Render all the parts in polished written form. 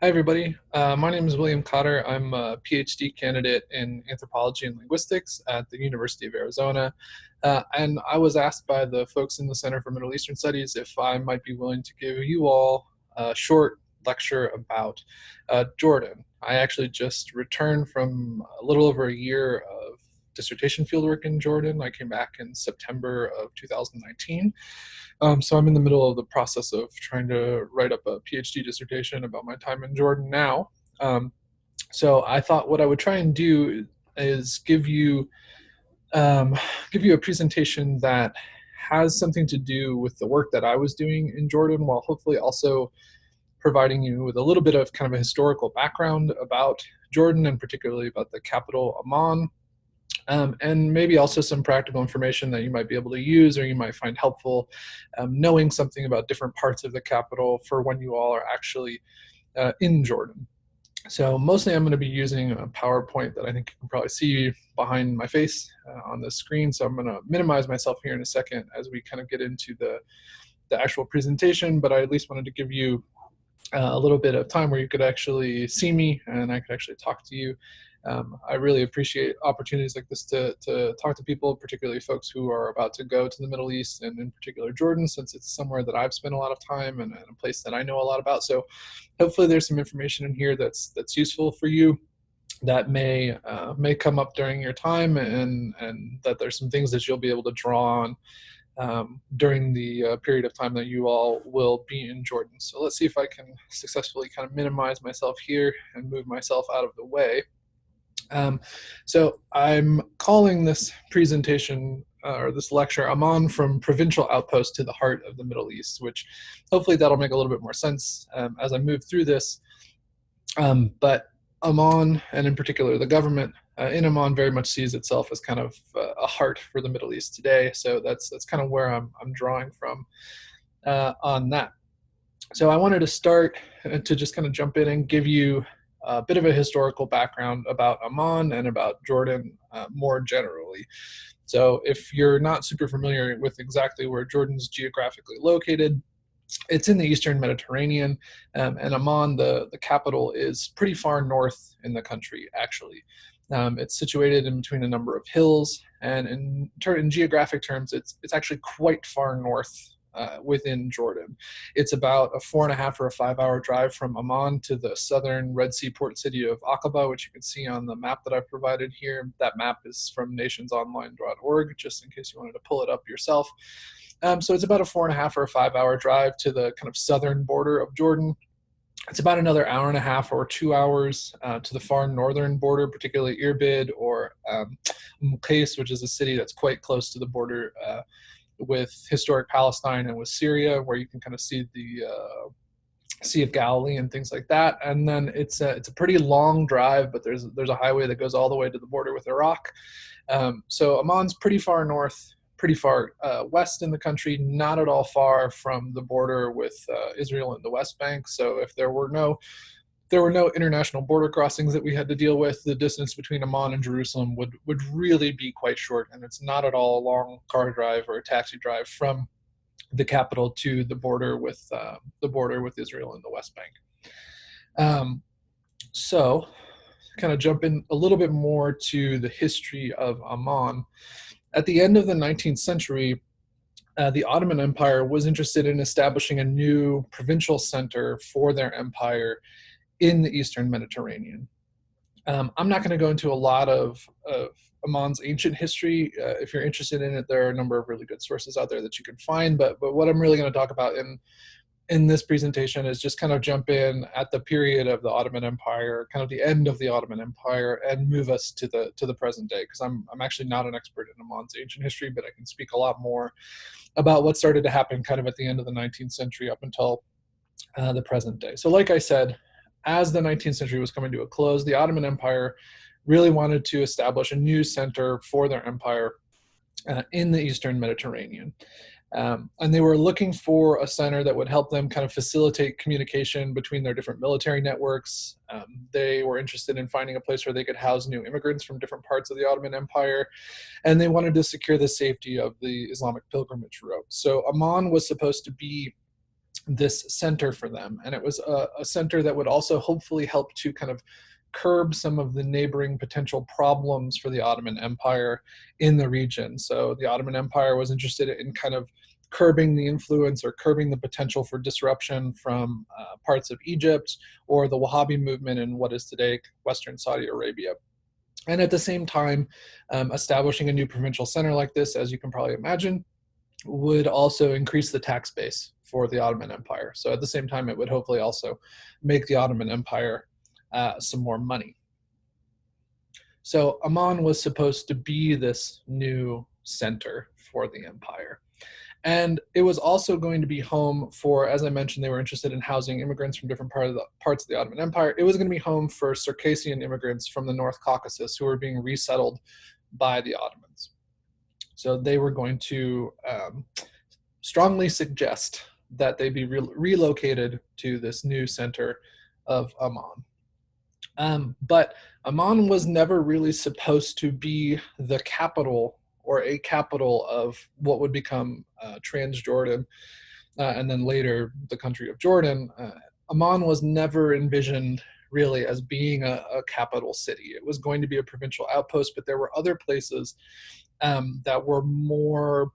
Hi, everybody. My name is William Cotter. I'm a PhD candidate in anthropology and linguistics at the University of Arizona. And I was asked by the folks in the Center for Middle Eastern Studies if I might be willing to give you all a short lecture about Jordan. I actually just returned from a little over a year of dissertation fieldwork in Jordan. I came back in September of 2019. So I'm in the middle of the process of trying to write up a PhD dissertation about my time in Jordan now. So I thought what I would try and do is um, give you a presentation that has something to do with the work that I was doing in Jordan, while hopefully also providing you with a little bit of kind of a historical background about Jordan, and particularly about the capital, Amman, and maybe also some practical information that you might be able to use or you might find helpful, knowing something about different parts of the capital for when you all are actually in Jordan. So mostly I'm going to be using a PowerPoint that I think you can probably see behind my face on the screen. So I'm going to minimize myself here in a second as we kind of get into the actual presentation, but I at least wanted to give you a little bit of time where you could actually see me and I could actually talk to you. I really appreciate opportunities like this to talk to people, particularly folks who are about to go to the Middle East, and in particular Jordan, since it's somewhere that I've spent a lot of time and a place that I know a lot about. So hopefully there's some information in here that's useful for you, that may come up during your time, and that there's some things that you'll be able to draw on during the period of time that you all will be in Jordan. So let's see if I can successfully kind of minimize myself here and move myself out of the way. So I'm calling this presentation or this lecture Amman from Provincial Outpost to the Heart of the Middle East, which hopefully that'll make a little bit more sense as I move through this. But Amman, and in particular the government in Amman, very much sees itself as kind of a heart for the Middle East today. So that's kind of where I'm drawing from on that. So I wanted to start to just kind of jump in and give you a bit of a historical background about Amman and about Jordan more generally. So if you're not super familiar with exactly where Jordan's geographically located, it's in the Eastern Mediterranean, and Amman, the capital, is pretty far north in the country, actually. It's situated in between a number of hills, and in geographic terms, it's actually quite far north within Jordan. It's about a 4.5 or 5 hour drive from Amman to the southern Red Sea port city of Aqaba, which you can see on the map that I've provided here. That map is from nationsonline.org, just in case you wanted to pull it up yourself. So it's about a 4.5 or 5 hour drive to the kind of southern border of Jordan. It's about another 1.5 or 2 hours to the far northern border, particularly Irbid or Muqais, which is a city that's quite close to the border with historic Palestine and with Syria, where you can kind of see the Sea of Galilee and things like that. And then it's a pretty long drive, but there's a highway that goes all the way to the border with Iraq. So Amman's pretty far north, pretty far west in the country, not at all far from the border with Israel and the West Bank. So if there were no international border crossings that we had to deal with, the distance between Amman and Jerusalem would really be quite short, and it's not at all a long car drive or a taxi drive from the capital to the border with Israel and the West Bank. So kind of jump in a little bit more to the history of Amman. At the end of the 19th century, the Ottoman Empire was interested in establishing a new provincial center for their empire in the Eastern Mediterranean. I'm not going to go into a lot of Amman's ancient history. If you're interested in it, there are a number of really good sources out there that you can find. But what I'm really going to talk about in this presentation is just kind of jump in at the period of the Ottoman Empire, kind of the end of the Ottoman Empire, and move us to the present day. Because I'm actually not an expert in Amman's ancient history, but I can speak a lot more about what started to happen kind of at the end of the 19th century up until the present day. So like I said, as the 19th century was coming to a close, the Ottoman Empire really wanted to establish a new center for their empire in the Eastern Mediterranean. And they were looking for a center that would help them kind of facilitate communication between their different military networks. They were interested in finding a place where they could house new immigrants from different parts of the Ottoman Empire, and they wanted to secure the safety of the Islamic pilgrimage route. So Amman was supposed to be this center for them. And it was a center that would also hopefully help to kind of curb some of the neighboring potential problems for the Ottoman Empire in the region. So the Ottoman Empire was interested in kind of curbing the influence or curbing the potential for disruption from parts of Egypt or the Wahhabi movement in what is today Western Saudi Arabia. And at the same time, establishing a new provincial center like this, as you can probably imagine, would also increase the tax base for the Ottoman Empire. So at the same time, it would hopefully also make the Ottoman Empire some more money. So Amman was supposed to be this new center for the empire. And it was also going to be home for, as I mentioned, they were interested in housing immigrants from different parts of the Ottoman Empire. It was going to be home for Circassian immigrants from the North Caucasus who were being resettled by the Ottomans. So they were going to strongly suggest that they be relocated to this new center of Amman. But Amman was never really supposed to be the capital or a capital of what would become Transjordan, and then later the country of Jordan. Amman was never envisioned really as being a capital city. It was going to be a provincial outpost, but there were other places that were more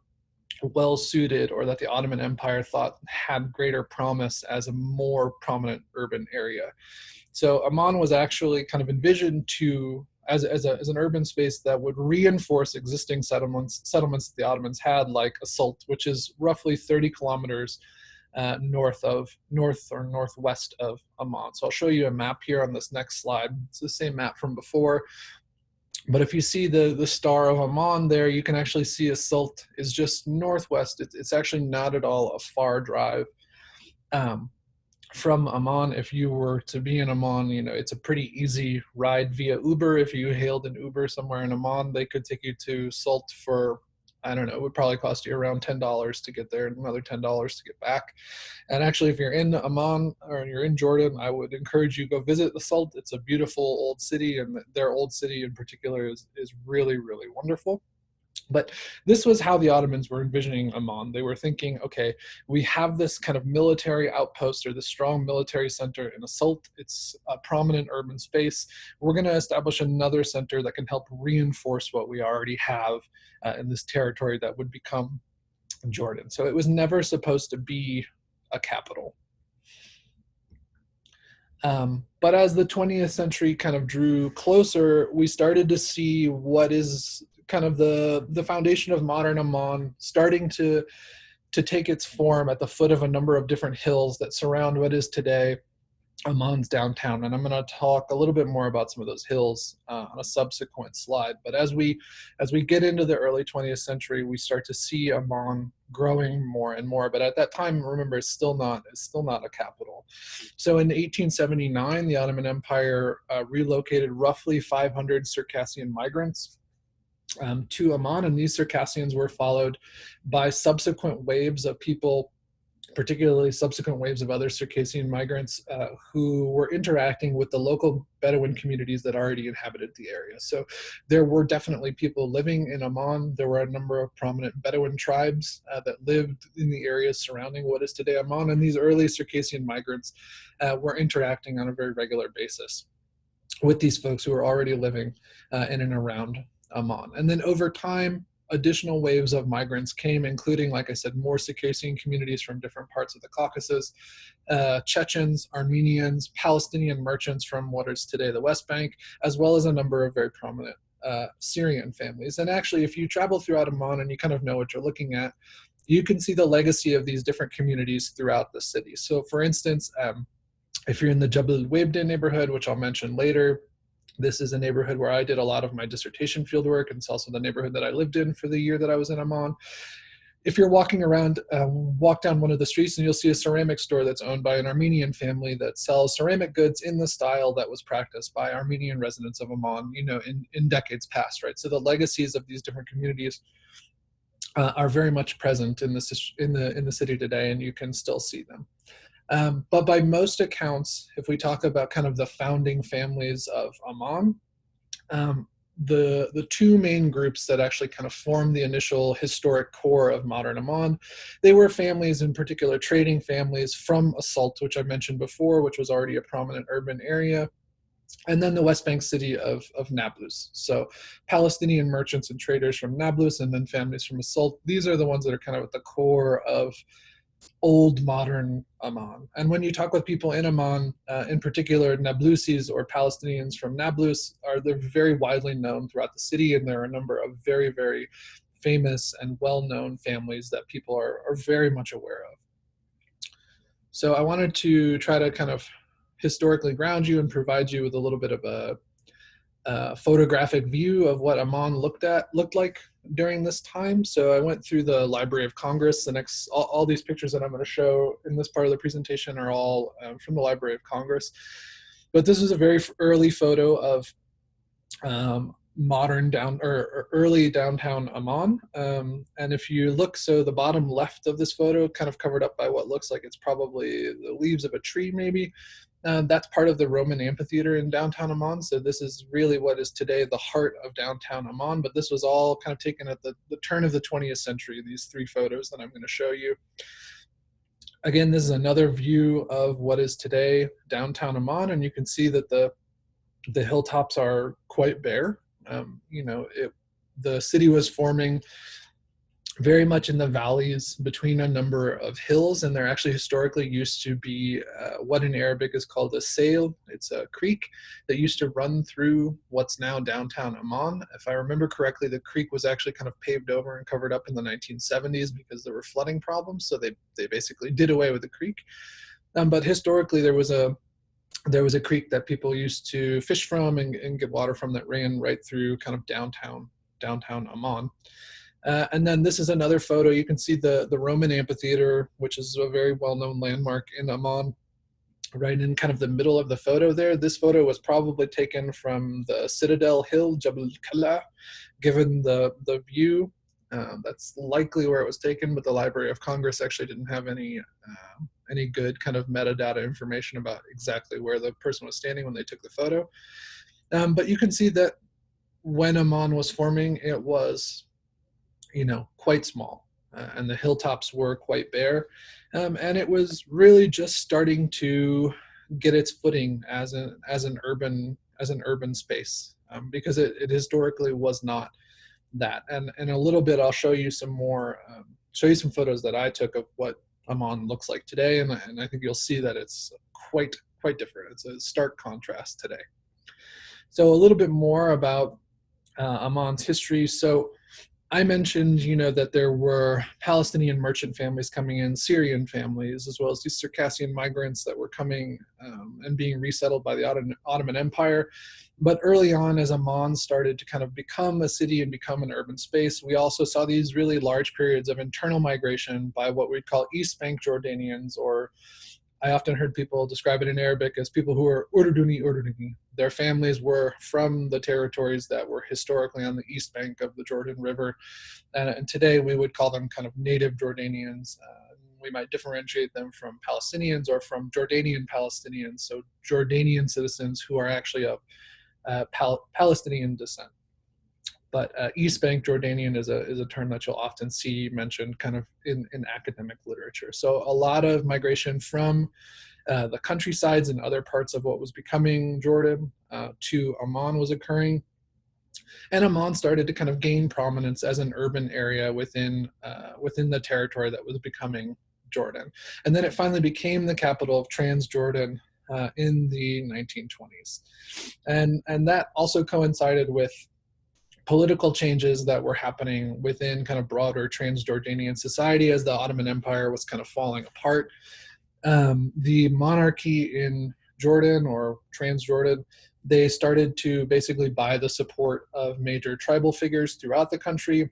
well suited, or that the Ottoman Empire thought had greater promise as a more prominent urban area. So Amman was actually kind of envisioned to as an urban space that would reinforce existing settlements that the Ottomans had, like Asult, which is roughly 30 kilometers north or northwest of Amman. So I'll show you a map here on this next slide. It's the same map from before. But if you see the star of Amman there, you can actually see Asult is just northwest. It's actually not at all a far drive from Amman. If you were to be in Amman, you know, it's a pretty easy ride via Uber. If you hailed an Uber somewhere in Amman, they could take you to Salt for, I don't know, it would probably cost you around $10 to get there and another $10 to get back. And actually, if you're in Amman or you're in Jordan, I would encourage you to go visit the Salt. It's a beautiful old city, and their old city in particular is really, really wonderful. But this was how the Ottomans were envisioning Amman. They were thinking, okay, we have this kind of military outpost or this strong military center in Asult. It's a prominent urban space. We're going to establish another center that can help reinforce what we already have in this territory that would become Jordan. So it was never supposed to be a capital. But as the 20th century kind of drew closer, we started to see what is kind of the foundation of modern Amman starting to take its form at the foot of a number of different hills that surround what is today Amman's downtown. And I'm going to talk a little bit more about some of those hills on a subsequent slide. But as we get into the early 20th century, we start to see Amman growing more and more. But at that time, remember, it's still not a capital. So in 1879, the Ottoman Empire relocated roughly 500 Circassian migrants to Amman, and these Circassians were followed by subsequent waves of people, particularly subsequent waves of other Circassian migrants who were interacting with the local Bedouin communities that already inhabited the area. So there were definitely people living in Amman. There were a number of prominent Bedouin tribes that lived in the areas surrounding what is today Amman, and these early Circassian migrants were interacting on a very regular basis with these folks who were already living in and around Amman. And then over time, additional waves of migrants came, including, like I said, more Circassian communities from different parts of the Caucasus, Chechens, Armenians, Palestinian merchants from what is today the West Bank, as well as a number of very prominent Syrian families. And actually, if you travel throughout Amman and you kind of know what you're looking at, you can see the legacy of these different communities throughout the city. So for instance, if you're in the Jabal al-Webda neighborhood, which I'll mention later, this is a neighborhood where I did a lot of my dissertation fieldwork, and it's also the neighborhood that I lived in for the year that I was in Amman. If you're walking around, walk down one of the streets and you'll see a ceramic store that's owned by an Armenian family that sells ceramic goods in the style that was practiced by Armenian residents of Amman, you know, in decades past, right? So the legacies of these different communities are very much present in the city today, and you can still see them. But by most accounts, if we talk about kind of the founding families of Amman, the two main groups that actually kind of formed the initial historic core of modern Amman. They were families, in particular trading families from Assault, which I mentioned before, which was already a prominent urban area, and then the West Bank city of Nablus. So Palestinian merchants and traders from Nablus, and then families from Assault. These are the ones that are kind of at the core of old modern Amman. And when you talk with people in Amman, in particular Nablusis or Palestinians from Nablus, they're very widely known throughout the city, and there are a number of very, very famous and well-known families that people are very much aware of. So I wanted to try to kind of historically ground you and provide you with a little bit of a photographic view of what Amman looked like during this time. So I went through the Library of Congress. All these pictures that I'm going to show in this part of the presentation are all from the Library of Congress. But this is a very early photo of early downtown Amman. And if you look, so the bottom left of this photo, kind of covered up by what looks like it's probably the leaves of a tree maybe. That's part of the Roman amphitheater in downtown Amman. So this is really what is today the heart of downtown Amman, but this was all kind of taken at the turn of the 20th century, these three photos that I'm going to show you. Again, this is another view of what is today downtown Amman, and you can see that the hilltops are quite bare. The city was forming very much in the valleys between a number of hills, and there actually historically used to be what in Arabic is called a sail. It's a creek that used to run through what's now downtown Amman. If I remember correctly, the creek was actually kind of paved over and covered up in the 1970s because there were flooding problems, so they basically did away with the creek. But historically, there was a creek that people used to fish from and get water from that ran right through kind of downtown Amman. And then this is another photo. You can see the Roman amphitheater, which is a very well-known landmark in Amman, right in kind of the middle of the photo there. This photo was probably taken from the Citadel Hill, Jabal Kala. Given the view, that's likely where it was taken, but the Library of Congress actually didn't have any good kind of metadata information about exactly where the person was standing when they took the photo. But you can see that when Amman was forming, it was quite small, and the hilltops were quite bare, and it was really just starting to get its footing as an urban space, because it historically was not that. And in a little bit, I'll show you some photos that I took of what Amman looks like today, and I think you'll see that it's quite different. It's a stark contrast today. So a little bit more about Amman's history. So I mentioned, that there were Palestinian merchant families coming in, Syrian families, as well as these Circassian migrants that were coming and being resettled by the Ottoman Empire. But early on, as Amman started to kind of become a city and become an urban space, we also saw these really large periods of internal migration by what we'd call East Bank Jordanians, or I often heard people describe it in Arabic as people who are Urduni. Their families were from the territories that were historically on the east bank of the Jordan River. And today we would call them kind of native Jordanians. We might differentiate them from Palestinians or from Jordanian Palestinians, so Jordanian citizens who are actually of Palestinian descent. But East Bank Jordanian is a term that you'll often see mentioned kind of in academic literature. So a lot of migration from the countrysides and other parts of what was becoming Jordan to Amman was occurring. And Amman started to kind of gain prominence as an urban area within the territory that was becoming Jordan. And then it finally became the capital of Transjordan in the 1920s. And that also coincided with political changes that were happening within kind of broader Transjordanian society as the Ottoman Empire was kind of falling apart. The monarchy in Jordan, or Transjordan, they started to basically buy the support of major tribal figures throughout the country,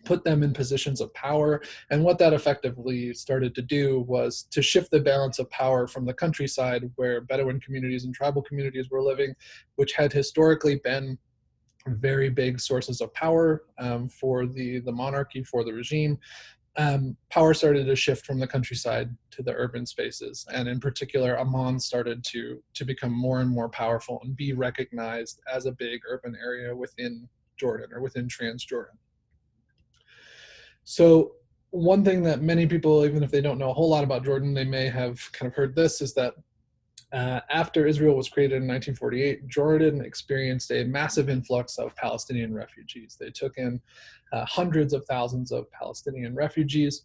put them in positions of power. And what that effectively started to do was to shift the balance of power from the countryside, where Bedouin communities and tribal communities were living, which had historically been very big sources of power for the monarchy, for the regime. power started to shift from the countryside to the urban spaces. And in particular, Amman started to become more and more powerful and be recognized as a big urban area within Jordan, or within Transjordan. So one thing that many people, even if they don't know a whole lot about Jordan, they may have kind of heard this, is that after Israel was created in 1948, Jordan experienced a massive influx of Palestinian refugees. They took in hundreds of thousands of Palestinian refugees.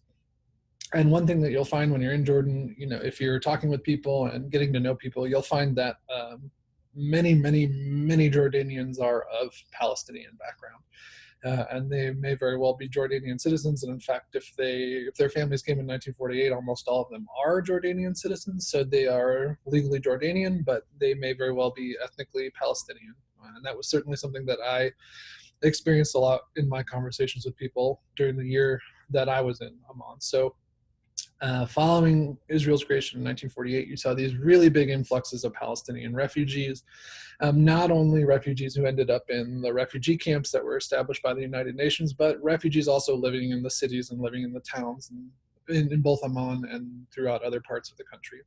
And one thing that you'll find when you're in Jordan, you know, if you're talking with people and getting to know people, you'll find that many Jordanians are of Palestinian background. And they may very well be Jordanian citizens. And in fact, if their families came in 1948, almost all of them are Jordanian citizens. So they are legally Jordanian, but they may very well be ethnically Palestinian. And that was certainly something that I experienced a lot in my conversations with people during the year that I was in Amman. So following Israel's creation in 1948, you saw these really big influxes of Palestinian refugees, not only refugees who ended up in the refugee camps that were established by the United Nations, but refugees also living in the cities and living in the towns, and in both Amman and throughout other parts of the country.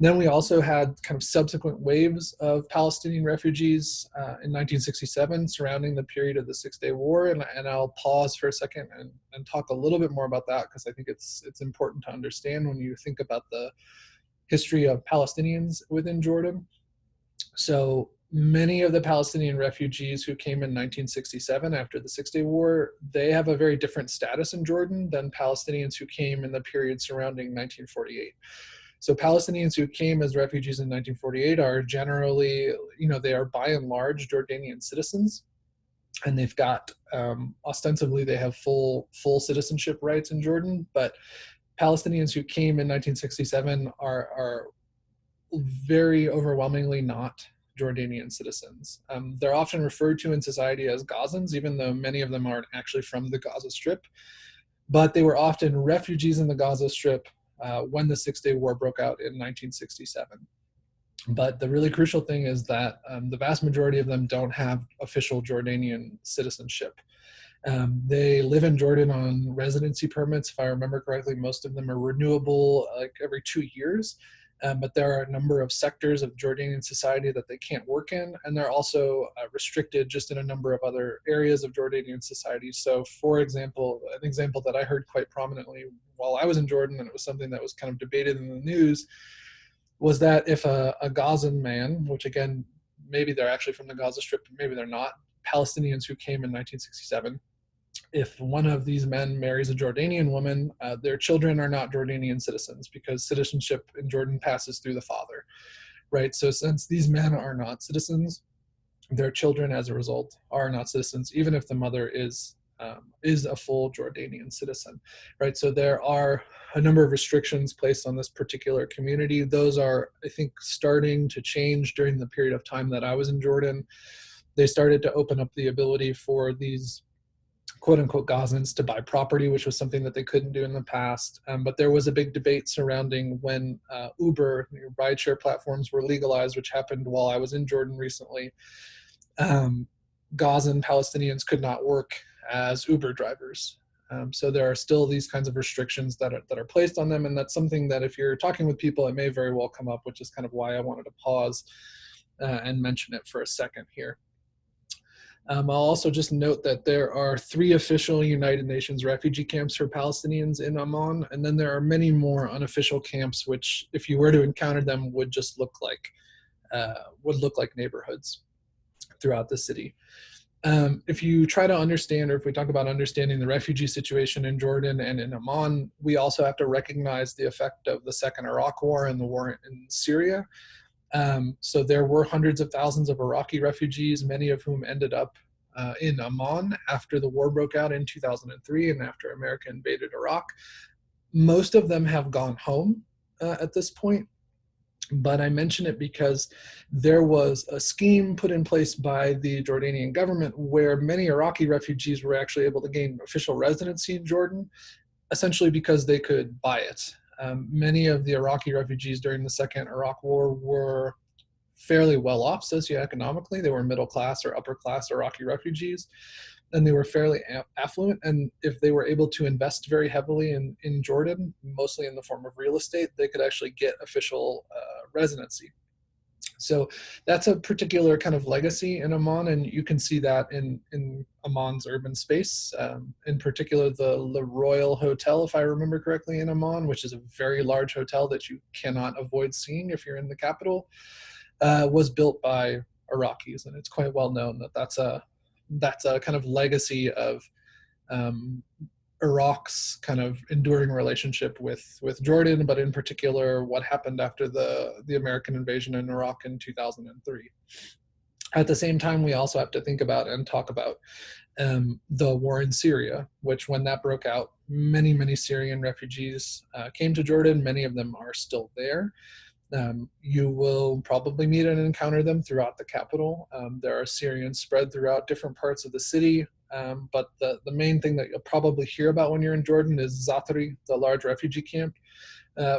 Then we also had kind of subsequent waves of Palestinian refugees in 1967 surrounding the period of the Six-Day War. And I'll pause for a second and talk a little bit more about that, because I think it's important to understand when you think about the history of Palestinians within Jordan. So many of the Palestinian refugees who came in 1967 after the Six-Day War, they have a very different status in Jordan than Palestinians who came in the period surrounding 1948. So Palestinians who came as refugees in 1948 are generally, they are by and large Jordanian citizens, and they've got, ostensibly they have full citizenship rights in Jordan, but Palestinians who came in 1967 are very overwhelmingly not Jordanian citizens. They're often referred to in society as Gazans, even though many of them aren't actually from the Gaza Strip, but they were often refugees in the Gaza Strip when the Six-Day War broke out in 1967. But the really crucial thing is that the vast majority of them don't have official Jordanian citizenship. They live in Jordan on residency permits. If I remember correctly, most of them are renewable like every 2 years. But there are a number of sectors of Jordanian society that they can't work in, and they're also restricted just in a number of other areas of Jordanian society. So, for example, an example that I heard quite prominently while I was in Jordan, and it was something that was kind of debated in the news, was that if a Gazan man, which again, maybe they're actually from the Gaza Strip, maybe they're not, Palestinians who came in 1967, if one of these men marries a Jordanian woman, their children are not Jordanian citizens, because citizenship in Jordan passes through the father, right? So since these men are not citizens, their children, as a result, are not citizens, even if the mother is a full Jordanian citizen, right? So there are a number of restrictions placed on this particular community. Those are, I think, starting to change during the period of time that I was in Jordan. They started to open up the ability for these quote-unquote Gazans to buy property, which was something that they couldn't do in the past. But there was a big debate surrounding when Uber, rideshare platforms, were legalized, which happened while I was in Jordan recently. Gazan Palestinians could not work as Uber drivers. So there are still these kinds of restrictions that are placed on them, and that's something that if you're talking with people, it may very well come up, which is kind of why I wanted to pause and mention it for a second here. I'll also just note that there are 3 official United Nations refugee camps for Palestinians in Amman, and then there are many more unofficial camps, which, if you were to encounter them, would just look like neighborhoods throughout the city. If you try to understand, or if we talk about understanding the refugee situation in Jordan and in Amman, we also have to recognize the effect of the Second Iraq War and the war in Syria. So there were hundreds of thousands of Iraqi refugees, many of whom ended up in Amman after the war broke out in 2003 and after America invaded Iraq. Most of them have gone home at this point, but I mention it because there was a scheme put in place by the Jordanian government where many Iraqi refugees were actually able to gain official residency in Jordan, essentially because they could buy it. Many of the Iraqi refugees during the Second Iraq War were fairly well off socioeconomically. They were middle class or upper class Iraqi refugees, and they were fairly affluent. And if they were able to invest very heavily in Jordan, mostly in the form of real estate, they could actually get official residency. So that's a particular kind of legacy in Amman, and you can see that in Amman's urban space. In particular, the Le Royal Hotel, if I remember correctly, in Amman, which is a very large hotel that you cannot avoid seeing if you're in the capital, was built by Iraqis, and it's quite well known that that's a kind of legacy of Iraq's kind of enduring relationship with Jordan, but in particular, what happened after the American invasion in Iraq in 2003. At the same time, we also have to think about and talk about the war in Syria, which when that broke out, many Syrian refugees came to Jordan. Many of them are still there. You will probably meet and encounter them throughout the capital. There are Syrians spread throughout different parts of the city. But the main thing that you'll probably hear about when you're in Jordan is Zatari, the large refugee camp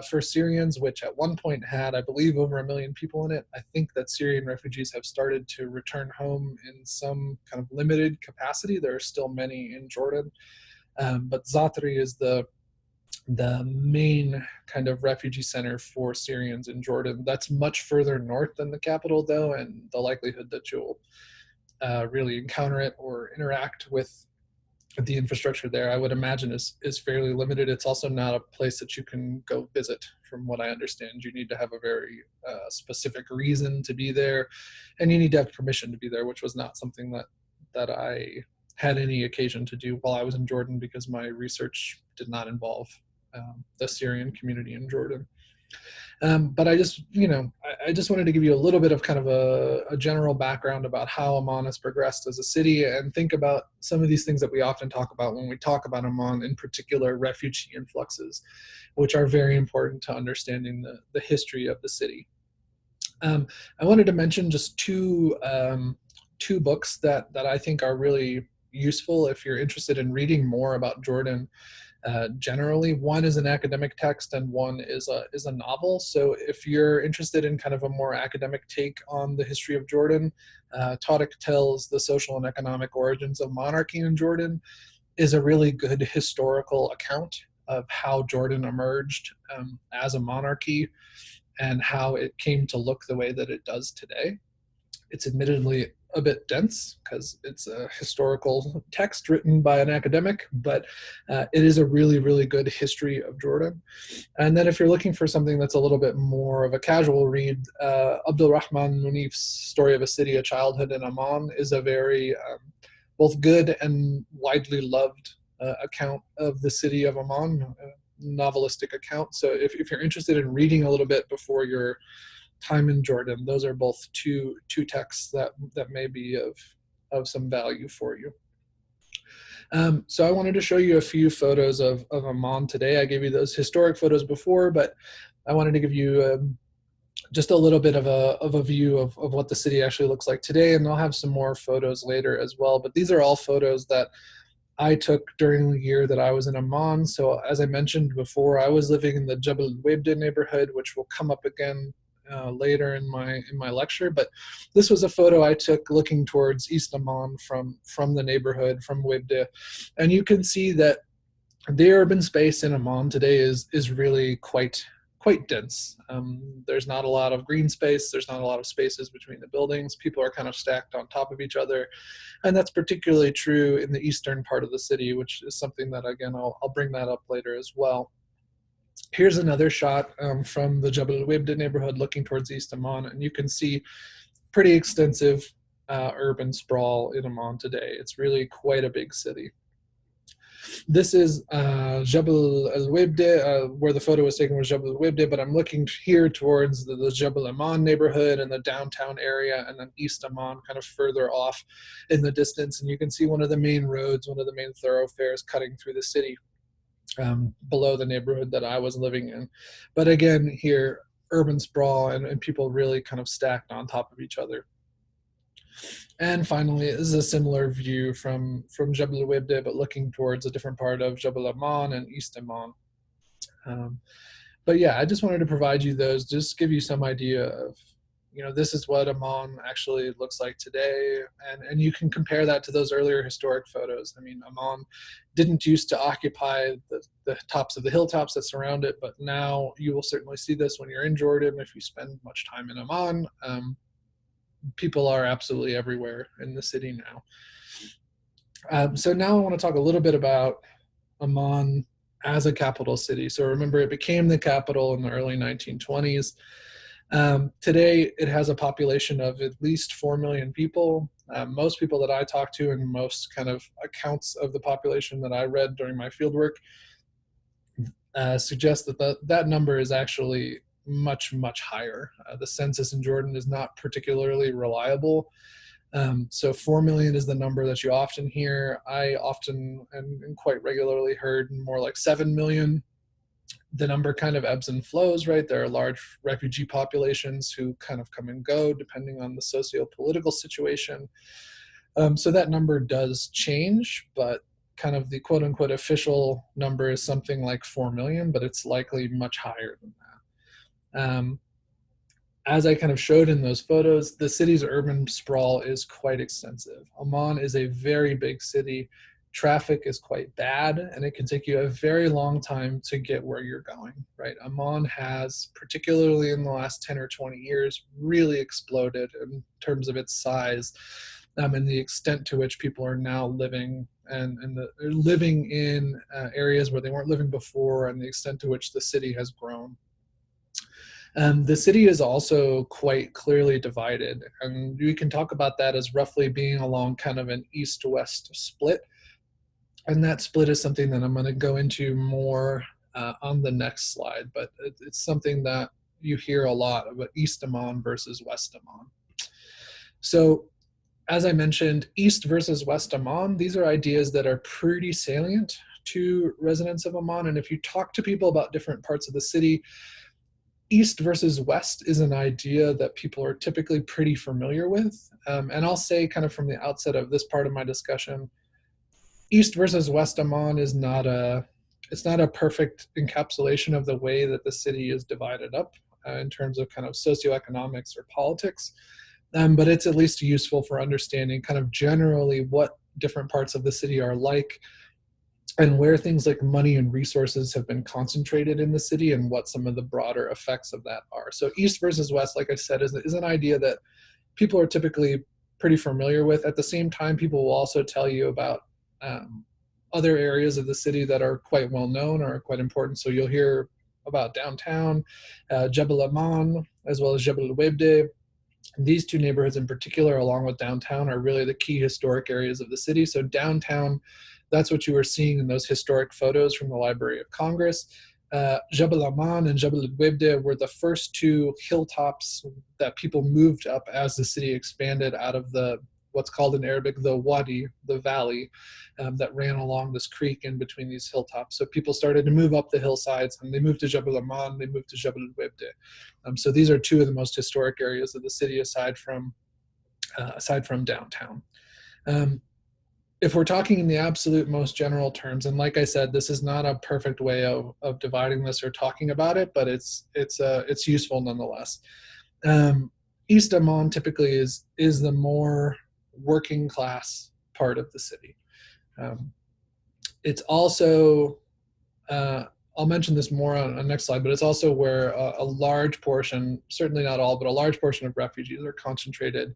for Syrians, which at one point had, I believe, over 1 million people in it. I think that Syrian refugees have started to return home in some kind of limited capacity. There are still many in Jordan. But Zatari is the main kind of refugee center for Syrians in Jordan. That's much further north than the capital, though, and the likelihood that you'll really encounter it or interact with the infrastructure there, I would imagine, is fairly limited. It's also not a place that you can go visit, from what I understand. You need to have a very specific reason to be there, and you need to have permission to be there, which was not something that I had any occasion to do while I was in Jordan, because my research did not involve the Syrian community in Jordan. But I just wanted to give you a little bit of kind of a general background about how Amman has progressed as a city, and think about some of these things that we often talk about when we talk about Amman, in particular refugee influxes, which are very important to understanding the history of the city. I wanted to mention just two books that I think are really useful if you're interested in reading more about Jordan. Generally, one is an academic text and one is a novel. So if you're interested in kind of a more academic take on the history of Jordan, Tariq Tel's The Social and Economic Origins of Monarchy in Jordan is a really good historical account of how Jordan emerged as a monarchy and how it came to look the way that it does today. It's admittedly a bit dense because it's a historical text written by an academic, but it is a really good history of Jordan. And then if you're looking for something that's a little bit more of a casual read, Abdul Rahman Munif's Story of a City, A Childhood in Amman is a very both good and widely loved account of the city of Amman, novelistic account. So if you're interested in reading a little bit before your time in Jordan, those are both two texts that may be of some value for you. So I wanted to show you a few photos of Amman today. I gave you those historic photos before, but I wanted to give you just a little bit of a view of what the city actually looks like today, and I'll have some more photos later as well. But these are all photos that I took during the year that I was in Amman. So as I mentioned before, I was living in the Jabal al-Webda neighborhood, which will come up again later in my lecture. But this was a photo I took looking towards East Amman from the neighborhood, from Webda. And you can see that the urban space in Amman today is really quite dense. There's not a lot of green space. There's not a lot of spaces between the buildings. People are kind of stacked on top of each other. And that's particularly true in the eastern part of the city, which is something that, again, I'll bring that up later as well. Here's another shot from the Jabal al-Webda neighborhood looking towards East Amman, and you can see pretty extensive urban sprawl in Amman today. It's really quite a big city. This is Jabal al-Webda, where the photo was taken was Jabal al-Webda, but I'm looking here towards the Jabal Amman neighborhood and the downtown area, and then East Amman kind of further off in the distance. And you can see one of the main roads, one of the main thoroughfares cutting through the city below the neighborhood that I was living in. But again, here, urban sprawl and people really kind of stacked on top of each other. And finally, this is a similar view from Jabal al-Webda, but looking towards a different part of Jabal Amman and East Amman. But yeah, I just wanted to provide you those, just give you some idea this is what Amman actually looks like today. And you can compare that to those earlier historic photos. I mean, Amman didn't used to occupy the tops of the hilltops that surround it, but now you will certainly see this when you're in Jordan. If you spend much time in Amman, people are absolutely everywhere in the city now. So now I want to talk a little bit about Amman as a capital city. So remember, it became the capital in the early 1920s. Today, it has a population of at least 4 million people. Most people that I talk to, and most kind of accounts of the population that I read during my fieldwork, suggest that that number is actually much, much higher. The census in Jordan is not particularly reliable. So 4 million is the number that you often hear. I often and quite regularly heard more like 7 million. The number kind of ebbs and flows, right? There are large refugee populations who kind of come and go depending on the socio-political situation. So that number does change, but kind of the quote unquote official number is something like 4 million, but it's likely much higher than that. As I kind of showed in those photos, the city's urban sprawl is quite extensive. Amman is a very big city. Traffic is quite bad, and it can take you a very long time to get where you're going, right? Amman has, particularly in the last 10 or 20 years, really exploded in terms of its size, and the extent to which people are now living they're living in areas where they weren't living before, and the extent to which the city has grown. The city is also quite clearly divided, and we can talk about that as roughly being along kind of an east-west split. And that split is something that I'm going to go into more on the next slide, but it's something that you hear a lot about East Amman versus West Amman. So as I mentioned, East versus West Amman, these are ideas that are pretty salient to residents of Amman. And if you talk to people about different parts of the city, East versus West is an idea that people are typically pretty familiar with. And I'll say kind of from the outset of this part of my discussion, East versus West Amman is it's not a perfect encapsulation of the way that the city is divided up in terms of kind of socioeconomics or politics. But it's at least useful for understanding kind of generally what different parts of the city are like, and where things like money and resources have been concentrated in the city, and what some of the broader effects of that are. So East versus West, like I said, is an idea that people are typically pretty familiar with. At the same time, people will also tell you about other areas of the city that are quite well known or quite important. So you'll hear about downtown, Jebel Amman, as well as Jebel al-Webde. These two neighborhoods in particular, along with downtown, are really the key historic areas of the city. So downtown, that's what you were seeing in those historic photos from the Library of Congress. Jebel Amman and Jebel al-Webde were the first two hilltops that people moved up as the city expanded out of what's called in Arabic the wadi, the valley, that ran along this creek in between these hilltops. So people started to move up the hillsides, and they moved to Jebel Amman, they moved to Jebel al-Webde. So these are two of the most historic areas of the city aside from downtown. If we're talking in the absolute most general terms, and like I said, this is not a perfect way of dividing this or talking about it, but it's useful nonetheless. East Amman typically is the more working class part of the city. It's also, I'll mention this more on the next slide, but it's also where a large portion, certainly not all, but a large portion of refugees are concentrated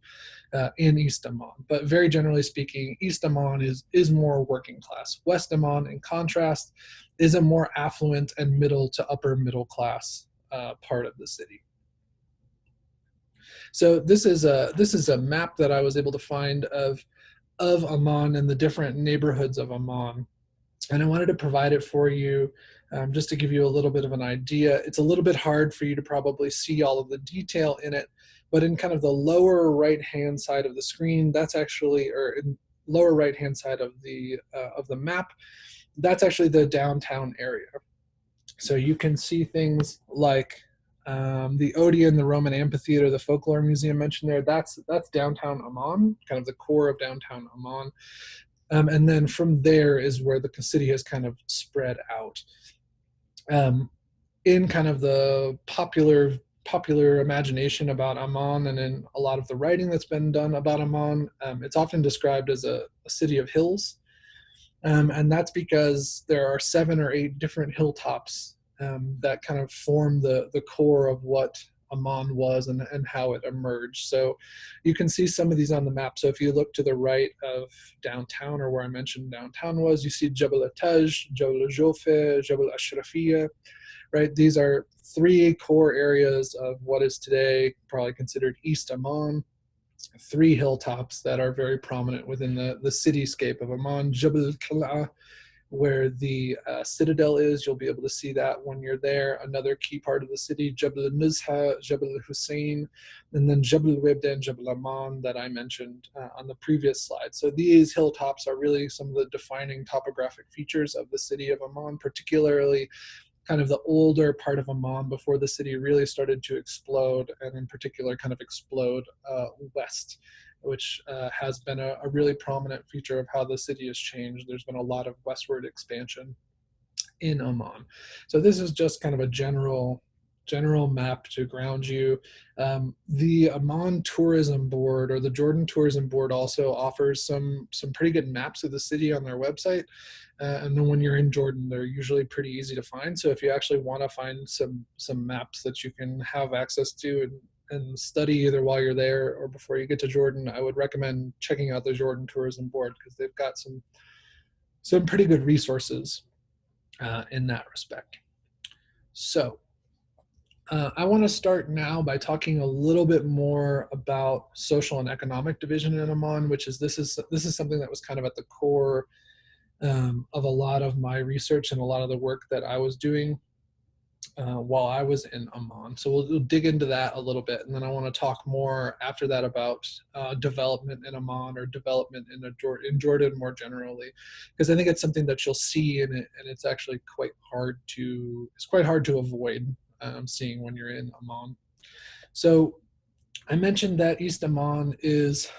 in East Amman. But very generally speaking, East Amman is more working class. West Amman, in contrast, is a more affluent and middle to upper middle class part of the city. So this is a map that I was able to find of Amman and the different neighborhoods of Amman. And I wanted to provide it for you just to give you a little bit of an idea. It's a little bit hard for you to probably see all of the detail in it, but in kind of the lower right-hand side of the screen, that's actually, or in lower right-hand side of the map, that's actually the downtown area. So you can see things like the Odeon, the Roman Amphitheater, the Folklore Museum mentioned there. That's downtown Amman, kind of the core of downtown Amman. And then from there is where the city has kind of spread out. In kind of the popular popular imagination about Amman and in a lot of the writing that's been done about Amman, it's often described as a city of hills. And that's because there are 7 or 8 different hilltops that kind of form the core of what Amman was and how it emerged. So you can see some of these on the map. So if you look to the right of downtown, or where I mentioned downtown was, you see Jabal al-Taj, Jabal al-Jofe, Jabal al-Ashrafiyya, right? These are 3 core areas of what is today probably considered East Amman. 3 hilltops that are very prominent within the cityscape of Amman. Jabal al-Qal'a, where the citadel is, you'll be able to see that when you're there. Another key part of the city, Jabal al-Nuzha, Jabal al-Hussein, and then Jabal al-Wibda and Jabal Amman that I mentioned on the previous slide. So these hilltops are really some of the defining topographic features of the city of Amman, particularly kind of the older part of Amman before the city really started to explode, and in particular kind of explode west, which has been a really prominent feature of how the city has changed. There's been a lot of westward expansion in Amman. So this is just kind of a general map to ground you. The Amman Tourism Board, or the Jordan Tourism Board, also offers some pretty good maps of the city on their website. And then when you're in Jordan, they're usually pretty easy to find. So if you actually want to find some maps that you can have access to and study either while you're there or before you get to Jordan, I would recommend checking out the Jordan Tourism Board, because they've got some pretty good resources in that respect. So I want to start now by talking a little bit more about social and economic division in Amman, which is this is something that was kind of at the core of a lot of my research and a lot of the work that I was doing while I was in Amman. So we'll dig into that a little bit, and then I want to talk more after that about development in Amman, or development in Jordan more generally, because I think it's something that you'll see in it, and it's actually quite hard to avoid seeing when you're in Amman. So I mentioned that East Amman is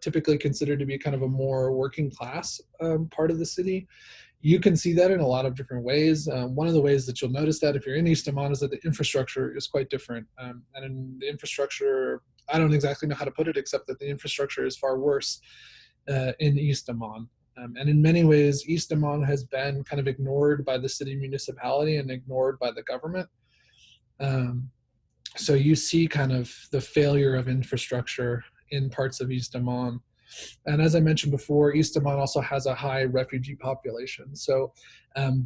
typically considered to be kind of a more working class part of the city. You can see that in a lot of different ways. One of the ways that you'll notice that if you're in East Amman is that the infrastructure is quite different. And in the infrastructure, I don't exactly know how to put it, except that the infrastructure is far worse in East Amman. And in many ways, East Amman has been kind of ignored by the city municipality and ignored by the government. So you see kind of the failure of infrastructure in parts of East Amman. And as I mentioned before, East Amman also has a high refugee population. So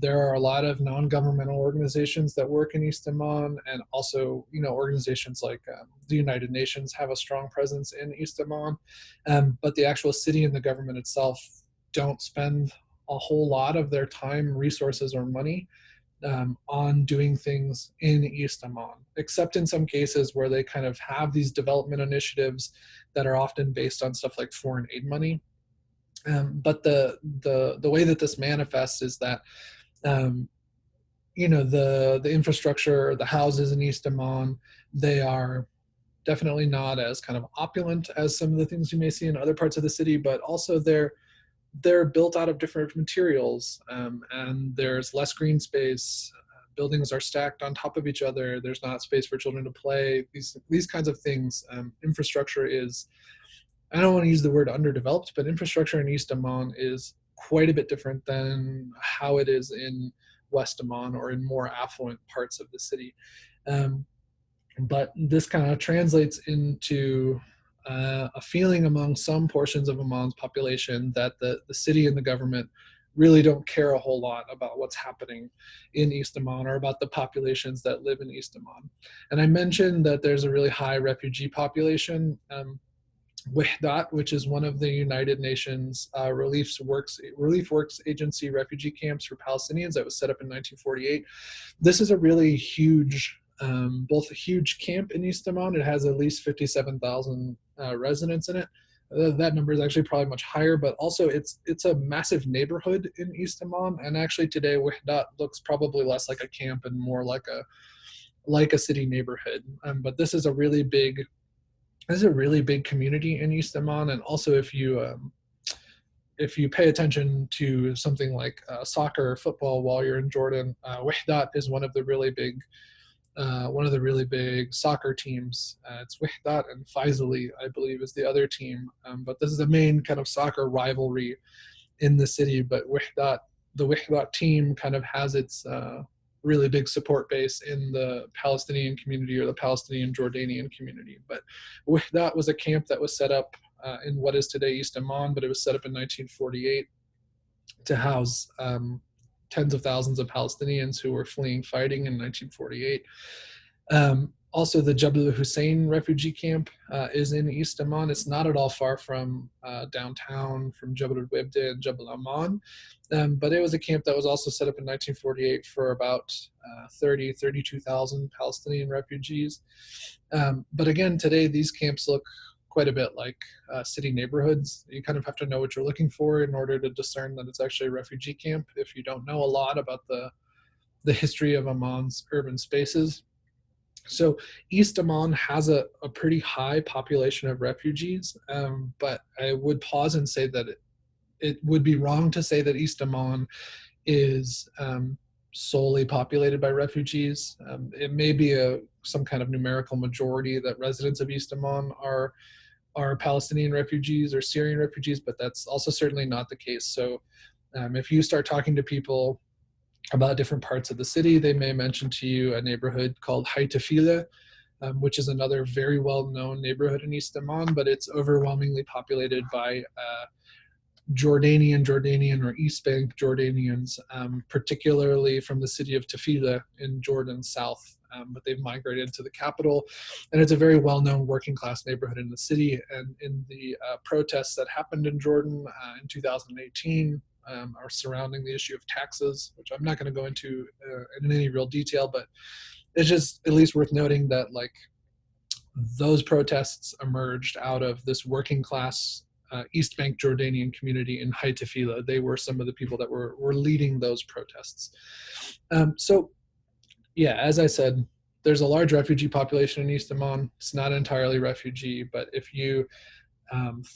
there are a lot of non-governmental organizations that work in East Amman, and also, organizations like the United Nations have a strong presence in East Amman. But the actual city and the government itself don't spend a whole lot of their time, resources, or money on doing things in East Amman, except in some cases where they kind of have these development initiatives that are often based on stuff like foreign aid money. But the way that this manifests is that the infrastructure, the houses in East Amman, they are definitely not as kind of opulent as some of the things you may see in other parts of the city, but also they're built out of different materials, and there's less green space. Buildings are stacked on top of each other. There's not space for children to play. These kinds of things. Infrastructure is, I don't want to use the word underdeveloped, but infrastructure in East Amman is quite a bit different than how it is in West Amman or in more affluent parts of the city. But this kind of translates into a feeling among some portions of Amman's population that the city and the government really don't care a whole lot about what's happening in East Amman or about the populations that live in East Amman. And I mentioned that there's a really high refugee population. Wahdat, which is one of the United Nations Relief Works Agency refugee camps for Palestinians that was set up in 1948. This is a really huge, both a huge camp in East Amman. It has at least 57,000 residents in it. That number is actually probably much higher, but also it's a massive neighborhood in East Amman. And actually today, Wahdat looks probably less like a camp and more like a city neighborhood. But this is a really big community in East Amman. And also, if you pay attention to something like soccer or football while you're in Jordan, Wahdat is one of the really big one of the really big soccer teams. It's Wihdat and Faisali, I believe, is the other team. But this is the main kind of soccer rivalry in the city. But the Wihdat team kind of has its really big support base in the Palestinian community or the Palestinian Jordanian community. But Wihdat was a camp that was set up in what is today East Amman, but it was set up in 1948 to house tens of thousands of Palestinians who were fleeing fighting in 1948. Also, the Jabal Hussein refugee camp is in East Amman. It's not at all far from downtown, from Jabal al-Webda and Jabal Amman. But it was a camp that was also set up in 1948 for about 32,000 Palestinian refugees. But again, today, these camps look quite a bit like city neighborhoods. You kind of have to know what you're looking for in order to discern that it's actually a refugee camp if you don't know a lot about the history of Amman's urban spaces. So East Amman has a pretty high population of refugees, but I would pause and say that it would be wrong to say that East Amman is solely populated by refugees. It may be some kind of numerical majority that residents of East Amman are Palestinian refugees or Syrian refugees, but that's also certainly not the case. So if you start talking to people about different parts of the city, they may mention to you a neighborhood called Hay Tafila, which is another very well-known neighborhood in East Amman, but it's overwhelmingly populated by Jordanian or East Bank Jordanians, particularly from the city of Tafila in Jordan south. But they've migrated to the capital, and it's a very well-known working-class neighborhood in the city. And in the protests that happened in Jordan in 2018 are surrounding the issue of taxes, which I'm not going to go into in any real detail, but it's just at least worth noting that like those protests emerged out of this working-class East Bank Jordanian community in Hay Tafila. They were some of the people that were leading those protests. So yeah, as I said, there's a large refugee population in East Amman. It's not entirely refugee, but if you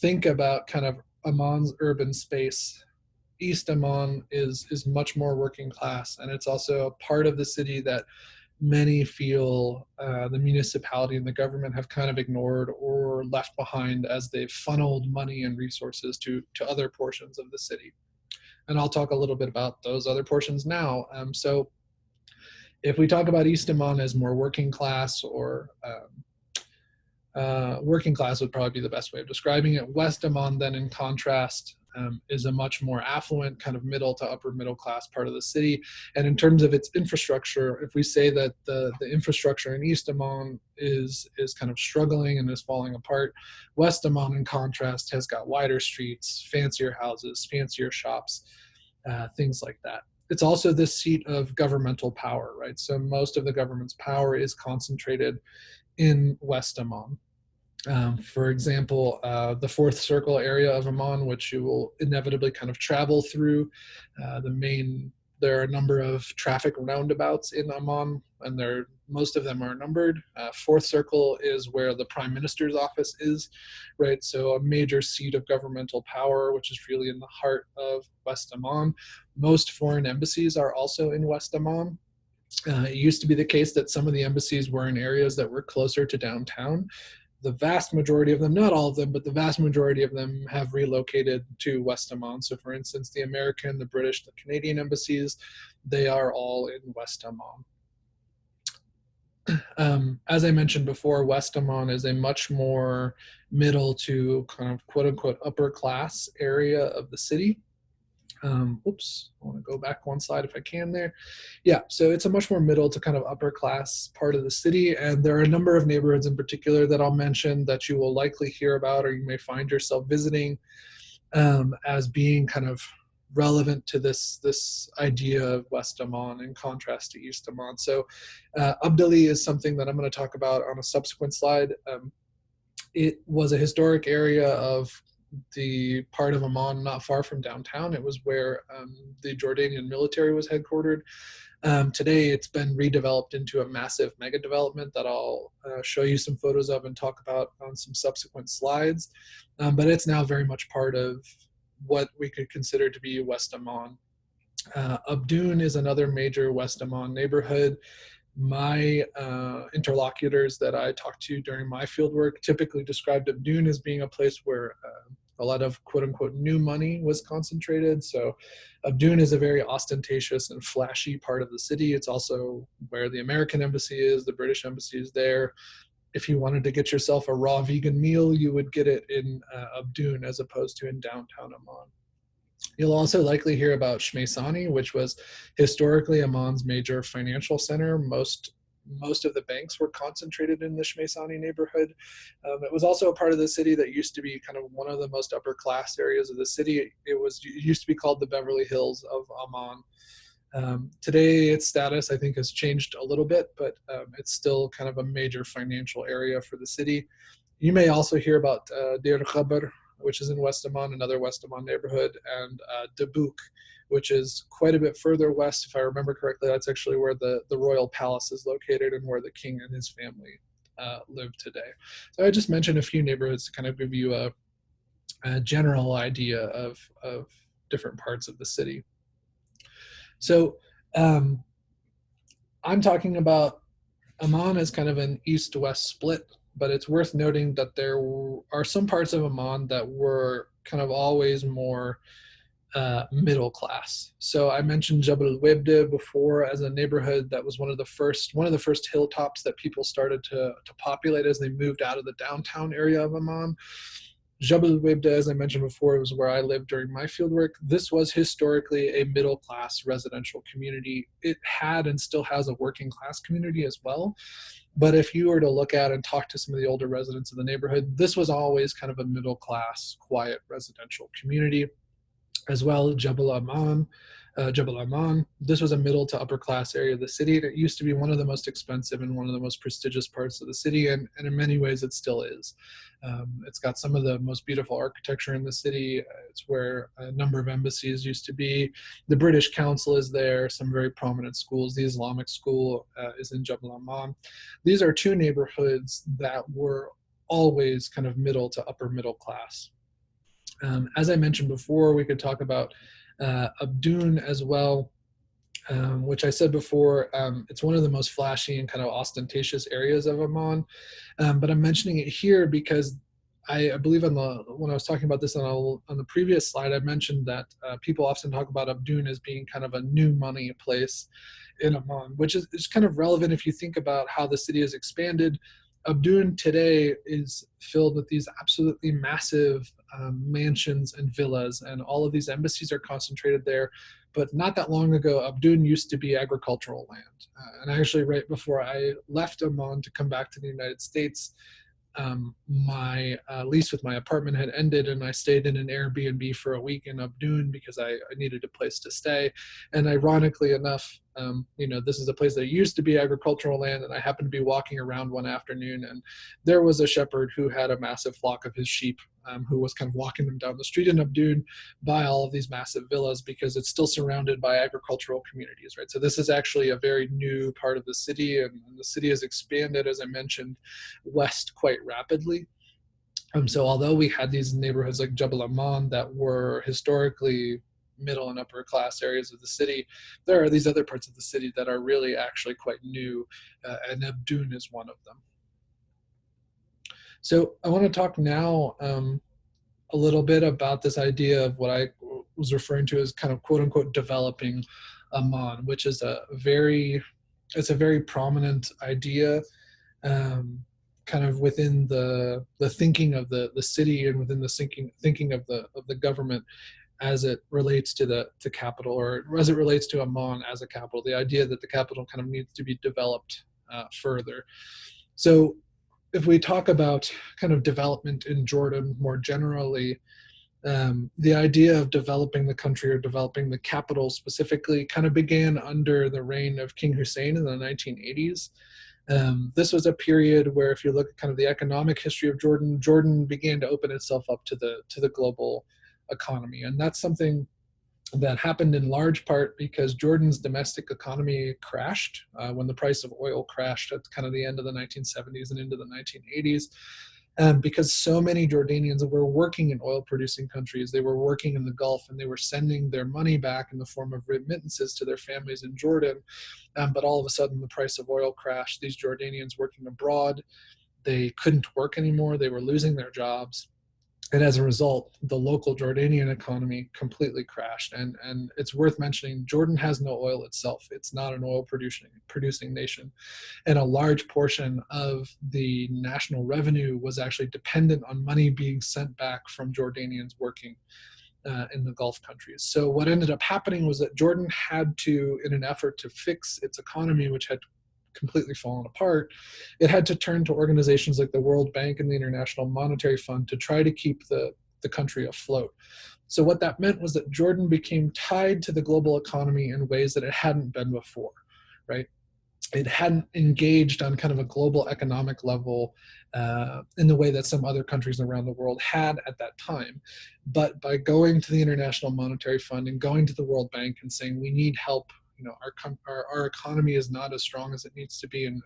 think about kind of Amman's urban space, East Amman is much more working class, and it's also a part of the city that many feel the municipality and the government have kind of ignored or left behind as they've funneled money and resources to other portions of the city. And I'll talk a little bit about those other portions now. So if we talk about East Amman as more working class, or working class would probably be the best way of describing it. West Amman then, in contrast, is a much more affluent, kind of middle to upper middle class part of the city. And in terms of its infrastructure, if we say that the infrastructure in East Amman is kind of struggling and is falling apart, West Amman, in contrast, has got wider streets, fancier houses, fancier shops, things like that. It's also the seat of governmental power, right? So most of the government's power is concentrated in West Amman. For example, the Fourth Circle area of Amman, which you will inevitably kind of travel through, there are a number of traffic roundabouts in Amman, and most of them are numbered. Fourth Circle is where the Prime Minister's office is, right? So a major seat of governmental power, which is really in the heart of West Amman. Most foreign embassies are also in West Amman. It used to be the case that some of the embassies were in areas that were closer to downtown. The vast majority of them, not all of them, but the vast majority of them have relocated to West Amman. So for instance, the American, the British, the Canadian embassies, they are all in West Amman. As I mentioned before, West Amman is a much more middle to kind of quote unquote upper class area of the city. Oops, I want to go back one slide if I can there. Yeah, so it's a much more middle to kind of upper class part of the city, and there are a number of neighborhoods in particular that I'll mention that you will likely hear about, or you may find yourself visiting as being kind of relevant to this idea of West Amman in contrast to East Amman. So Abdullah is something that I'm going to talk about on a subsequent slide. It was a historic area of the part of Amman not far from downtown. It was where the Jordanian military was headquartered. Today it's been redeveloped into a massive mega development that I'll show you some photos of and talk about on some subsequent slides. But it's now very much part of what we could consider to be West Amman. Abdoun is another major West Amman neighborhood. My interlocutors that I talked to during my fieldwork typically described Abdun as being a place where a lot of quote unquote new money was concentrated. So Abdun is a very ostentatious and flashy part of the city. It's also where the American embassy is, the British embassy is there. If you wanted to get yourself a raw vegan meal, you would get it in Abdun as opposed to in downtown Amman. You'll also likely hear about Shmeisani, which was historically Amman's major financial center. Most of the banks were concentrated in the Shmeisani neighborhood. It was also a part of the city that used to be kind of one of the most upper class areas of the city. It used to be called the Beverly Hills of Amman. Today, its status, I think, has changed a little bit, but it's still kind of a major financial area for the city. You may also hear about Deir Khabar, which is in West Amman, another West Amman neighborhood, and Dabuk, which is quite a bit further west. If I remember correctly, that's actually where the royal palace is located and where the king and his family live today. So I just mentioned a few neighborhoods to kind of give you a general idea of different parts of the city. So I'm talking about Amman as kind of an east-west split, but it's worth noting that there are some parts of Amman that were kind of always more middle class. So I mentioned Jabal al-Webde before as a neighborhood that was one of the first hilltops that people started to populate as they moved out of the downtown area of Amman. Jabal al-Webde, as I mentioned before, was where I lived during my fieldwork. This was historically a middle-class residential community. It had and still has a working-class community as well. But if you were to look at and talk to some of the older residents of the neighborhood, this was always kind of a middle-class, quiet residential community. As well, Jabal Amman. This was a middle to upper class area of the city. And it used to be one of the most expensive and one of the most prestigious parts of the city, and in many ways it still is. It's got some of the most beautiful architecture in the city. It's where a number of embassies used to be. The British Council is there, some very prominent schools. The Islamic school is in Jabal Amman. These are two neighborhoods that were always kind of middle to upper middle class. As I mentioned before, we could talk about Abdun as well, which I said before, it's one of the most flashy and kind of ostentatious areas of Amman. But I'm mentioning it here because I believe when I was talking about this on the previous slide, I mentioned that people often talk about Abdun as being kind of a new money place in Amman, which is kind of relevant if you think about how the city has expanded. Abdun today is filled with these absolutely massive mansions and villas, and all of these embassies are concentrated there. But not that long ago, Abdun used to be agricultural land. And actually, right before I left Amman to come back to the United States, my lease with my apartment had ended, and I stayed in an Airbnb for a week in Abdun because I needed a place to stay. And ironically enough, this is a place that used to be agricultural land, and I happened to be walking around one afternoon, and there was a shepherd who had a massive flock of his sheep, who was kind of walking them down the street in Abdun by all of these massive villas because it's still surrounded by agricultural communities, right? So this is actually a very new part of the city, and the city has expanded, as I mentioned, west quite rapidly. So although we had these neighborhoods like Jabal Amman that were historically middle and upper class areas of the city, there are these other parts of the city that are really actually quite new, and Abdun is one of them. So I want to talk now a little bit about this idea of what I was referring to as kind of quote unquote developing Amman, which is it's a very prominent idea kind of within the thinking of the city and within the thinking of the government as it relates to the capital, or as it relates to Amman as a capital, the idea that the capital kind of needs to be developed further. So if we talk about kind of development in Jordan more generally, the idea of developing the country or developing the capital specifically kind of began under the reign of King Hussein in the 1980s. This was a period where, if you look at kind of the economic history of Jordan, Jordan began to open itself up to the global economy, and that's something that happened in large part because Jordan's domestic economy crashed when the price of oil crashed at kind of the end of the 1970s and into the 1980s. because so many Jordanians were working in oil-producing countries. They were working in the Gulf, and they were sending their money back in the form of remittances to their families in Jordan. But all of a sudden, the price of oil crashed. These Jordanians working abroad, they couldn't work anymore. They were losing their jobs. And as a result, the local Jordanian economy completely crashed. And it's worth mentioning, Jordan has no oil itself. It's not an oil producing nation. And a large portion of the national revenue was actually dependent on money being sent back from Jordanians working in the Gulf countries. So what ended up happening was that Jordan had to, in an effort to fix its economy, which had completely fallen apart, it had to turn to organizations like the World Bank and the International Monetary Fund to try to keep the country afloat. So what that meant was that Jordan became tied to the global economy in ways that it hadn't been before, right? It hadn't engaged on kind of a global economic level in the way that some other countries around the world had at that time. But by going to the International Monetary Fund and going to the World Bank and saying, we need help, our economy is not as strong as it needs to be, and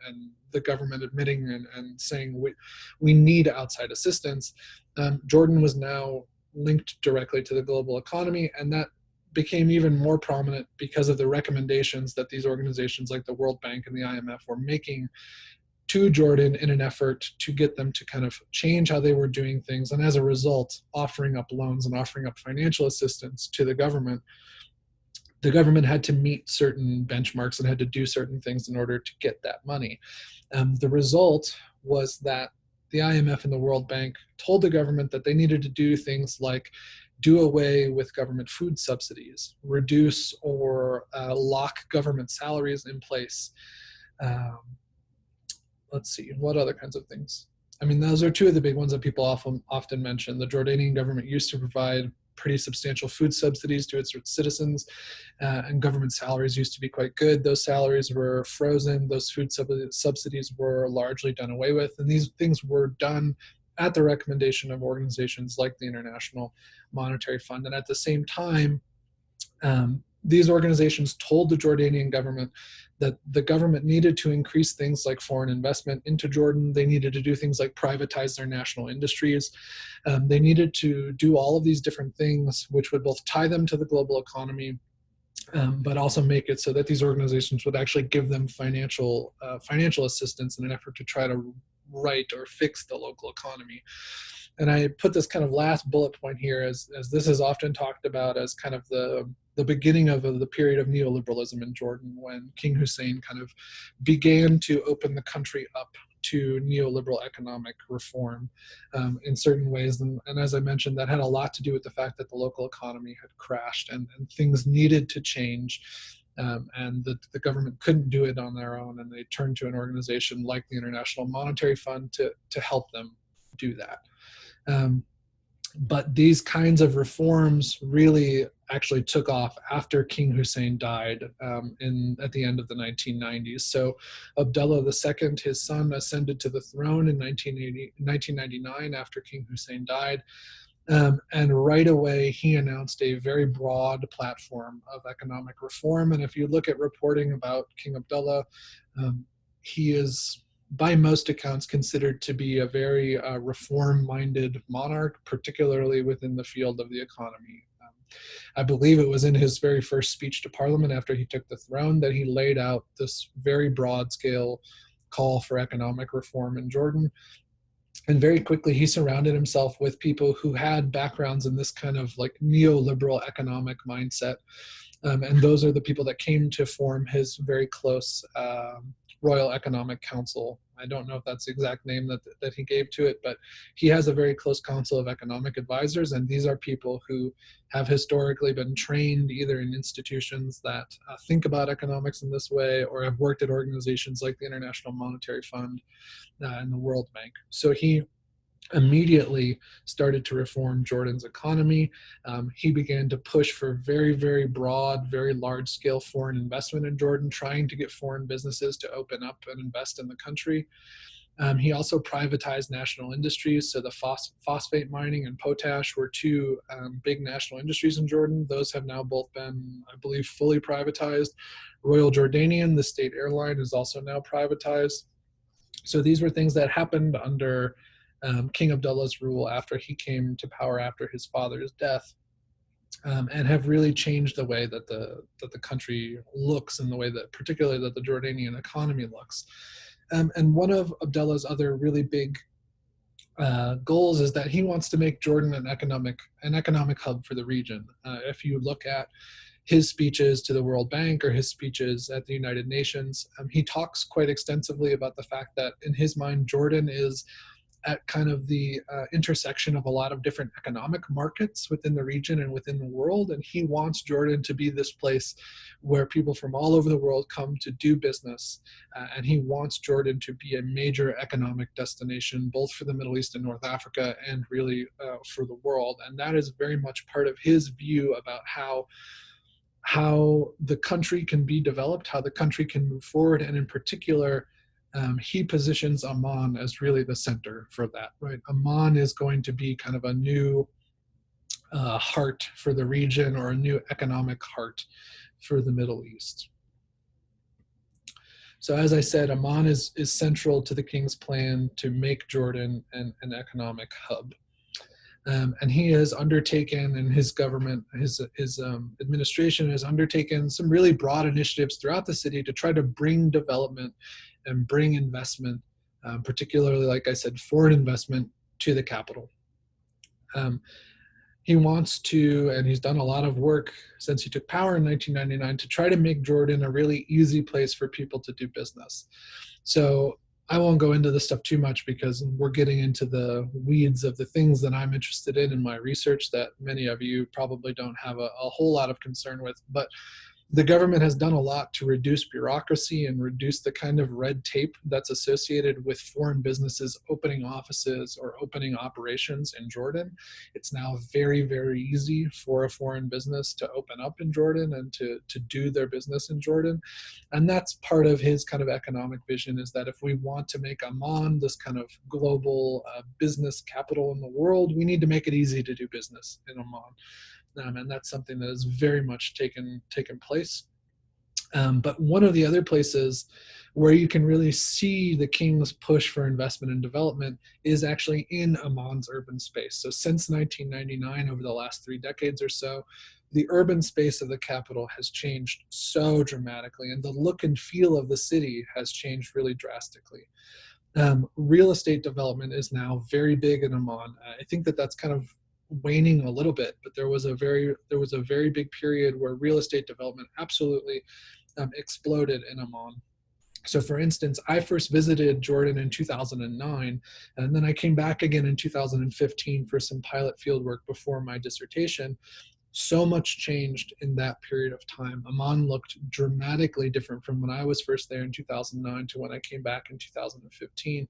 the government admitting and saying we need outside assistance, Jordan was now linked directly to the global economy, and that became even more prominent because of the recommendations that these organizations like the World Bank and the IMF were making to Jordan in an effort to get them to kind of change how they were doing things, and as a result, offering up loans and offering up financial assistance to the government. The government had to meet certain benchmarks and had to do certain things in order to get that money. The result was that the IMF and the World Bank told the government that they needed to do things like do away with government food subsidies, reduce or lock government salaries in place. Let's see, what other kinds of things? I mean, those are two of the big ones that people often mention. The Jordanian government used to provide pretty substantial food subsidies to its citizens, and government salaries used to be quite good. Those salaries were frozen. Those food subsidies were largely done away with, and these things were done at the recommendation of organizations like the International Monetary Fund. And at the same time, these organizations told the Jordanian government that the government needed to increase things like foreign investment into Jordan. They needed to do things like privatize their national industries. They needed to do all of these different things, which would both tie them to the global economy, but also make it so that these organizations would actually give them financial assistance in an effort to try to right or fix the local economy. And I put this kind of last bullet point here as this is often talked about as kind of the beginning of the period of neoliberalism in Jordan, when King Hussein kind of began to open the country up to neoliberal economic reform in certain ways. And as I mentioned, that had a lot to do with the fact that the local economy had crashed and things needed to change. And the government couldn't do it on their own, and they turned to an organization like the International Monetary Fund to help them do that. But these kinds of reforms really actually took off after King Hussein died at the end of the 1990s. So Abdullah II, his son, ascended to the throne in 1999 after King Hussein died. And right away, he announced a very broad platform of economic reform. And if you look at reporting about King Abdullah, he is, by most accounts, considered to be a very reform-minded monarch, particularly within the field of the economy. I believe it was in his very first speech to Parliament after he took the throne that he laid out this very broad-scale call for economic reform in Jordan. And very quickly, he surrounded himself with people who had backgrounds in this kind of like neoliberal economic mindset. And those are the people that came to form his very close Royal Economic Council. I don't know if that's the exact name that he gave to it, but he has a very close council of economic advisors, and these are people who have historically been trained either in institutions that think about economics in this way, or have worked at organizations like the International Monetary Fund and the World Bank. So he immediately started to reform Jordan's economy. He began to push for very, very broad, very large-scale foreign investment in Jordan, trying to get foreign businesses to open up and invest in the country. He also privatized national industries. So the phosphate mining and potash were two big national industries in Jordan. Those have now both been, I believe, fully privatized. Royal Jordanian, the state airline, is also now privatized. So these were things that happened under King Abdullah's rule after he came to power after his father's death, and have really changed the way that the country looks, and the way that particularly that the Jordanian economy looks. And one of Abdullah's other really big goals is that he wants to make Jordan an economic hub for the region. If you look at his speeches to the World Bank or his speeches at the United Nations, he talks quite extensively about the fact that in his mind, Jordan is at kind of the intersection of a lot of different economic markets within the region and within the world. And he wants Jordan to be this place where people from all over the world come to do business. And he wants Jordan to be a major economic destination, both for the Middle East and North Africa, and really for the world. And that is very much part of his view about how the country can be developed, how the country can move forward, and in particular, he positions Amman as really the center for that, right? Amman is going to be kind of a new heart for the region, or a new economic heart for the Middle East. So as I said, Amman is central to the king's plan to make Jordan an economic hub. And he has undertaken, and his government, his administration has undertaken some really broad initiatives throughout the city to try to bring development and bring investment, particularly, like I said, foreign investment to the capital. He wants to, and he's done a lot of work since he took power in 1999 to try to make Jordan a really easy place for people to do business. So I won't go into this stuff too much because we're getting into the weeds of the things that I'm interested in my research that many of you probably don't have a whole lot of concern with. But the government has done a lot to reduce bureaucracy and reduce the kind of red tape that's associated with foreign businesses opening offices or opening operations in Jordan. It's now very, very easy for a foreign business to open up in Jordan and to do their business in Jordan. And that's part of his kind of economic vision, is that if we want to make Amman this kind of global business capital in the world, we need to make it easy to do business in Amman. And that's something that has very much taken place. But one of the other places where you can really see the king's push for investment and development is actually in Amman's urban space. So since 1999, over the last 3 decades or so, the urban space of the capital has changed so dramatically, and the look and feel of the city has changed really drastically. Real estate development is now very big in Amman. I think that that's kind of waning a little bit, but there was a very big period where real estate development absolutely exploded in Amman. So for instance, I first visited Jordan in 2009, and then I came back again in 2015 for some pilot field work before my dissertation. So much changed in that period of time. Amman looked dramatically different from when I was first there in 2009 to when I came back in 2015.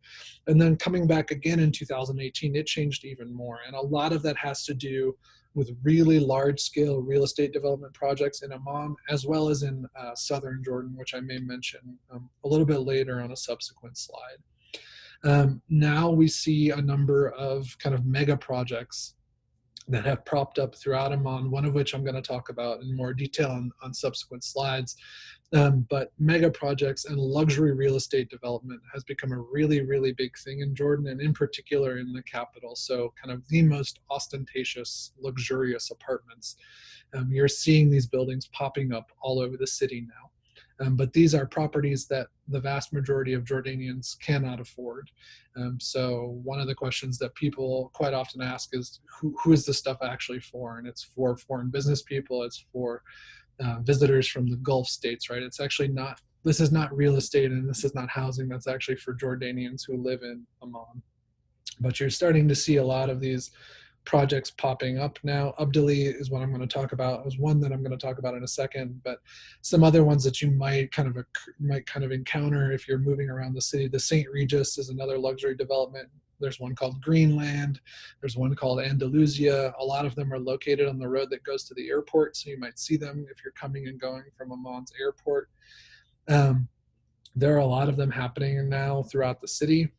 And then coming back again in 2018, it changed even more. And a lot of that has to do with really large-scale real estate development projects in Amman, as well as in southern Jordan, which I may mention a little bit later on a subsequent slide. Now we see a number of kind of mega projects that have propped up throughout Amman, one of which I'm going to talk about in more detail on subsequent slides. But mega projects and luxury real estate development has become a really, really big thing in Jordan, and in particular in the capital. So kind of the most ostentatious, luxurious apartments. You're seeing these buildings popping up all over the city now. But these are properties that the vast majority of Jordanians cannot afford. So one of the questions that people quite often ask is, who is this stuff actually for? And it's for foreign business people, it's for visitors from the Gulf states, right? It's actually not, this is not real estate, and this is not housing. That's actually for Jordanians who live in Amman. But you're starting to see a lot of these projects popping up now. Abdullah is what I'm going to talk about. It was one that I'm going to talk about in a second, but some other ones that you might kind of encounter if you're moving around the city. The St. Regis is another luxury development. There's one called Greenland. There's one called Andalusia. A lot of them are located on the road that goes to the airport, so you might see them if you're coming and going from Amman's airport. There are a lot of them happening now throughout the city.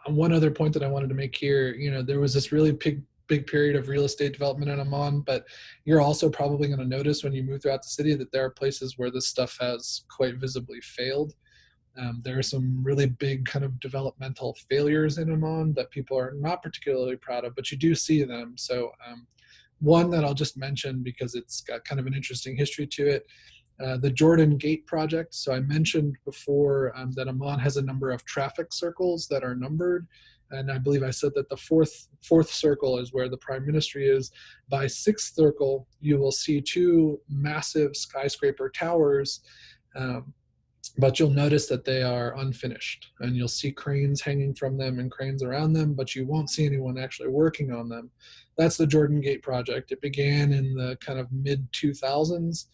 One other point that I wanted to make here, there was this really big period of real estate development in Amman, but you're also probably going to notice when you move throughout the city that there are places where this stuff has quite visibly failed. There are some really big kind of developmental failures in Amman that people are not particularly proud of, but you do see them. So one that I'll just mention because it's got kind of an interesting history to it, the Jordan Gate project. So I mentioned before that Amman has a number of traffic circles that are numbered. And I believe I said that the fourth circle is where the prime ministry is. By sixth circle, you will see two massive skyscraper towers, but you'll notice that they are unfinished. And you'll see cranes hanging from them and cranes around them, but you won't see anyone actually working on them. That's the Jordan Gate project. It began in the kind of mid-2000s.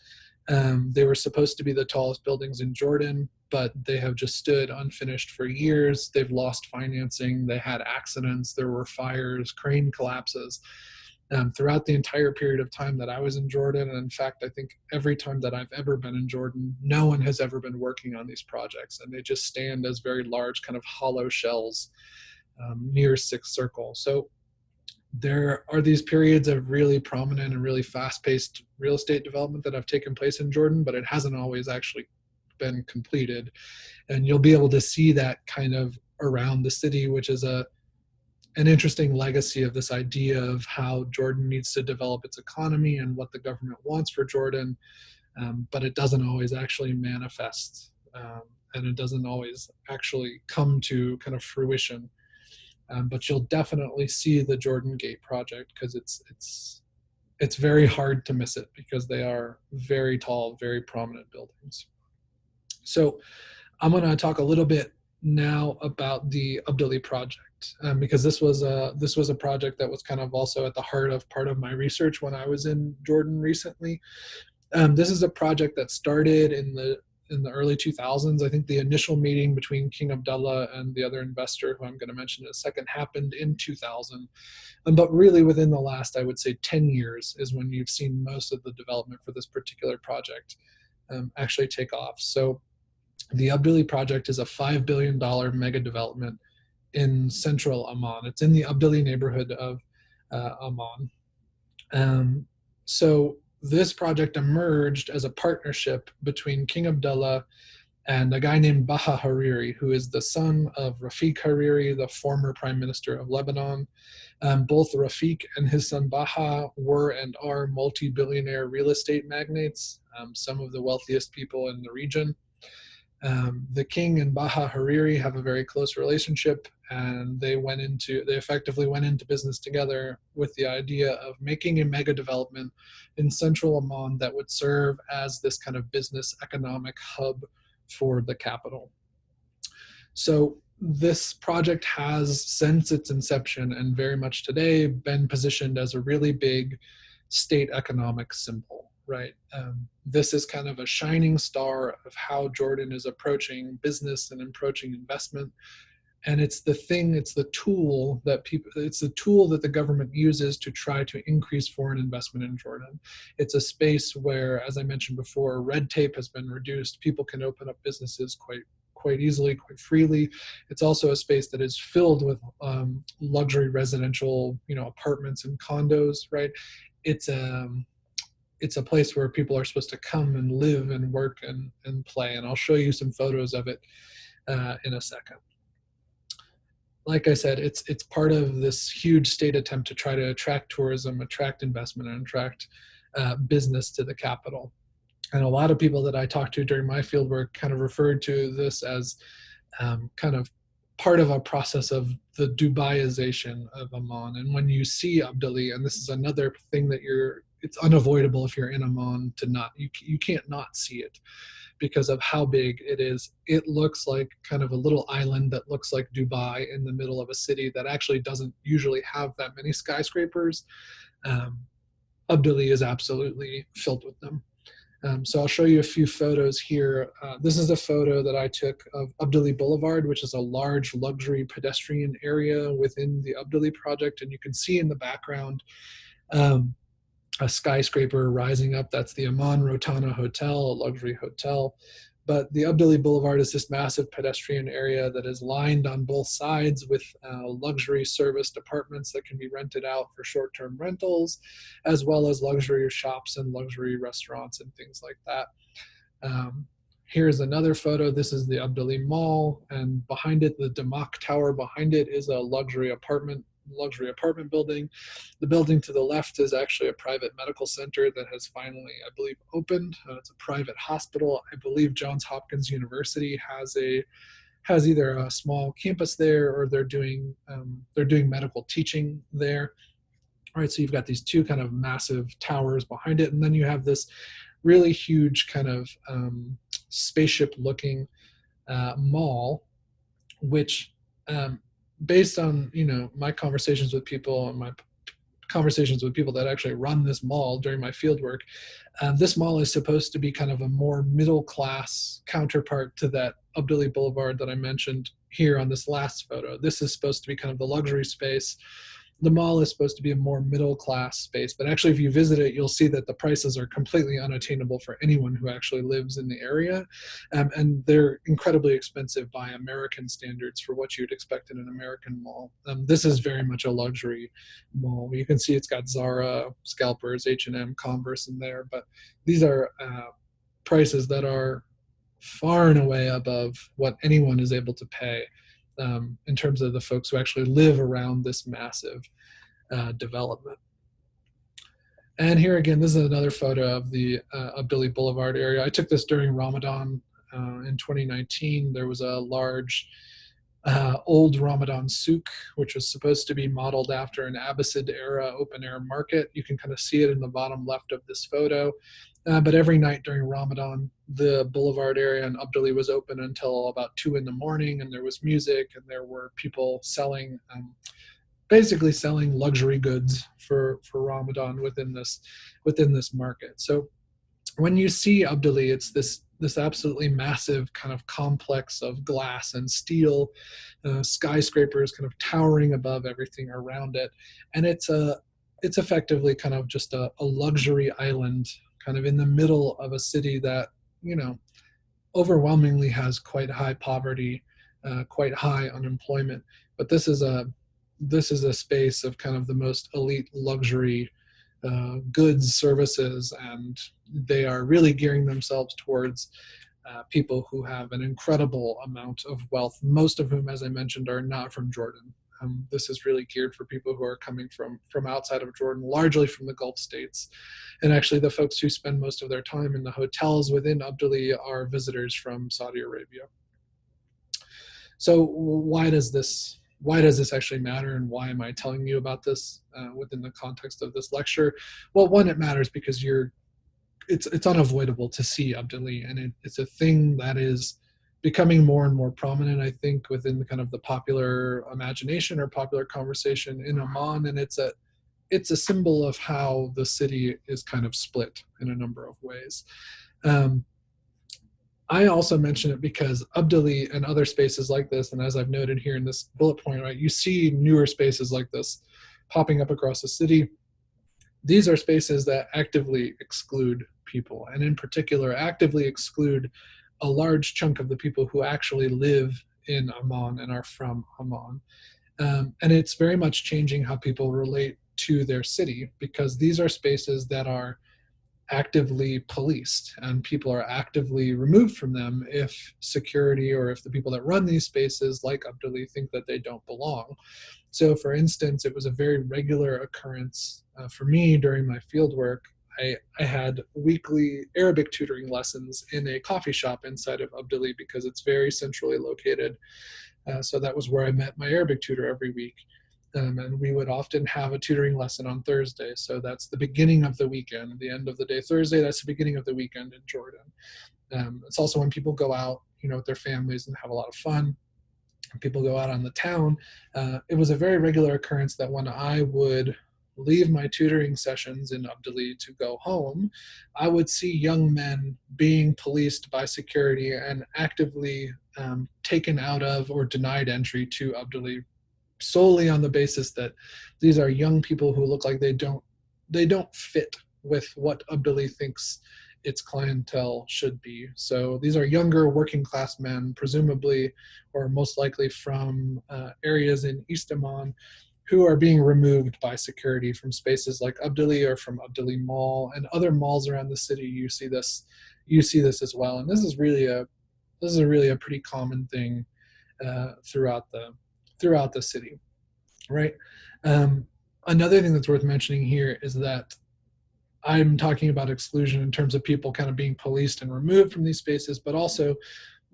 They were supposed to be the tallest buildings in Jordan, but they have just stood unfinished for years. They've lost financing. They had accidents. There were fires, crane collapses. Throughout the entire period of time that I was in Jordan, and in fact, I think every time that I've ever been in Jordan, no one has ever been working on these projects, and they just stand as very large kind of hollow shells near Sixth Circle. So there are these periods of really prominent and really fast-paced real estate development that have taken place in Jordan, but it hasn't always actually been completed. And you'll be able to see that kind of around the city, which is an interesting legacy of this idea of how Jordan needs to develop its economy and what the government wants for Jordan, but it doesn't always actually manifest, and it doesn't always actually come to kind of fruition. But you'll definitely see the Jordan Gate project because it's very hard to miss it because they are very tall, very prominent buildings. So I'm going to talk a little bit now about the Abdullah Project, because this was a project that was kind of also at the heart of part of my research when I was in Jordan recently. This is a project that started in the early 2000s. I think the initial meeting between King Abdullah and the other investor, who I'm going to mention in a second, happened in 2000. But really within the last, I would say, 10 years is when you've seen most of the development for this particular project actually take off. So the Abdullah Project is a $5 billion mega development in central Amman. It's in the Abdullah neighborhood of Amman. So this project emerged as a partnership between King Abdullah and a guy named Baha Hariri, who is the son of Rafiq Hariri, the former prime minister of Lebanon. Both Rafiq and his son Baha were and are multi-billionaire real estate magnates, some of the wealthiest people in the region. The king and Baha Hariri have a very close relationship, and they effectively went into business together with the idea of making a mega development in central Amman that would serve as this kind of business economic hub for the capital. So this project has, since its inception and very much today, been positioned as a really big state economic symbol. Right. This is kind of a shining star of how Jordan is approaching business and approaching investment. And it's the tool that the government uses to try to increase foreign investment in Jordan. It's a space where, as I mentioned before, red tape has been reduced. People can open up businesses quite easily, quite freely. It's also a space that is filled with luxury residential, apartments and condos. Right. It's a place where people are supposed to come and live and work and play. And I'll show you some photos of it in a second. Like I said, it's part of this huge state attempt to try to attract tourism, attract investment, and attract business to the capital. And a lot of people that I talked to during my fieldwork kind of referred to this as kind of part of a process of the Dubaiization of Amman. And when you see Abdullah, and this is another thing that it's unavoidable if you're in Amman you can't not see it because of how big it is. It looks like kind of a little island that looks like Dubai in the middle of a city that actually doesn't usually have that many skyscrapers. Abdullah is absolutely filled with them. So I'll show you a few photos here. This is a photo that I took of Abdullah Boulevard, which is a large luxury pedestrian area within the Abdullah project. And you can see in the background a skyscraper rising up. That's the Amman Rotana Hotel, a luxury hotel. But the Abdullah Boulevard is this massive pedestrian area that is lined on both sides with luxury serviced apartments that can be rented out for short-term rentals, as well as luxury shops and luxury restaurants and things like that. Here's another photo. This is the Abdullah Mall, and behind it, the Damak Tower behind it is a luxury apartment building. The building to the left is actually a private medical center that has finally, I believe, opened. It's a private hospital. I believe Johns Hopkins University has either a small campus there, or they're doing medical teaching there. All right, so you've got these two kind of massive towers behind it, and then you have this really huge kind of spaceship-looking mall, which, based on my conversations with people and my conversations with people that actually run this mall during my field work, this mall is supposed to be kind of a more middle class counterpart to that Abdullah Boulevard that I mentioned here on this last photo. This is supposed to be kind of the luxury space. The mall is supposed to be a more middle class space, but actually if you visit it, you'll see that the prices are completely unattainable for anyone who actually lives in the area. And they're incredibly expensive by American standards for what you'd expect in an American mall. This is very much a luxury mall. You can see it's got Zara, Scalpers, H&M, Converse in there, but these are prices that are far and away above what anyone is able to pay. In terms of the folks who actually live around this massive development. And here again, this is another photo of the Abdullah Boulevard area. I took this during Ramadan in 2019. There was a large old Ramadan souk, which was supposed to be modeled after an Abbasid era open air market. You can kind of see it in the bottom left of this photo. But every night during Ramadan, the boulevard area in Abdullah was open until about 2 in the morning, and there was music, and there were people selling, basically selling luxury goods for Ramadan within this market. So when you see Abdullah, it's this absolutely massive kind of complex of glass and steel, skyscrapers kind of towering above everything around it, and it's effectively kind of just a luxury island kind of in the middle of a city that overwhelmingly has quite high poverty, quite high unemployment. But this is a space of kind of the most elite luxury goods, services, and they are really gearing themselves towards people who have an incredible amount of wealth, most of whom, as I mentioned, are not from Jordan. This is really geared for people who are coming from outside of Jordan, largely from the Gulf states. And actually the folks who spend most of their time in the hotels within Abdullah are visitors from Saudi Arabia. So why does this actually matter, and why am I telling you about this within the context of this lecture? Well, one, it matters because it's unavoidable to see Abdullah, and it's a thing that is becoming more and more prominent, I think, within the kind of the popular imagination or popular conversation in Amman, and it's a symbol of how the city is kind of split in a number of ways. I also mention it because Abdullah and other spaces like this, and as I've noted here in this bullet point, right, you see newer spaces like this popping up across the city. These are spaces that actively exclude people, and in particular actively exclude a large chunk of the people who actually live in Amman and are from Amman. And it's very much changing how people relate to their city, because these are spaces that are actively policed, and people are actively removed from them if security or if the people that run these spaces, like Abdullah, think that they don't belong. So for instance, it was a very regular occurrence for me during my field work. I had weekly Arabic tutoring lessons in a coffee shop inside of Abdullah because it's very centrally located. So that was where I met my Arabic tutor every week. And we would often have a tutoring lesson on Thursday. So that's the beginning of the weekend. The end of the day Thursday, that's the beginning of the weekend in Jordan. It's also when people go out, with their families and have a lot of fun. People go out on the town. It was a very regular occurrence that when I would leave my tutoring sessions in Abdullah to go home, I would see young men being policed by security and actively taken out of or denied entry to Abdullah, solely on the basis that these are young people who look like they don't fit with what Abdullah thinks its clientele should be. So these are younger working class men, presumably or most likely from areas in East Amman, who are being removed by security from spaces like Abdullah or from Abdullah Mall and other malls around the city. You see this, you see this as well. And this is really a pretty common thing throughout the city, right? Another thing that's worth mentioning here is that I'm talking about exclusion in terms of people kind of being policed and removed from these spaces, but also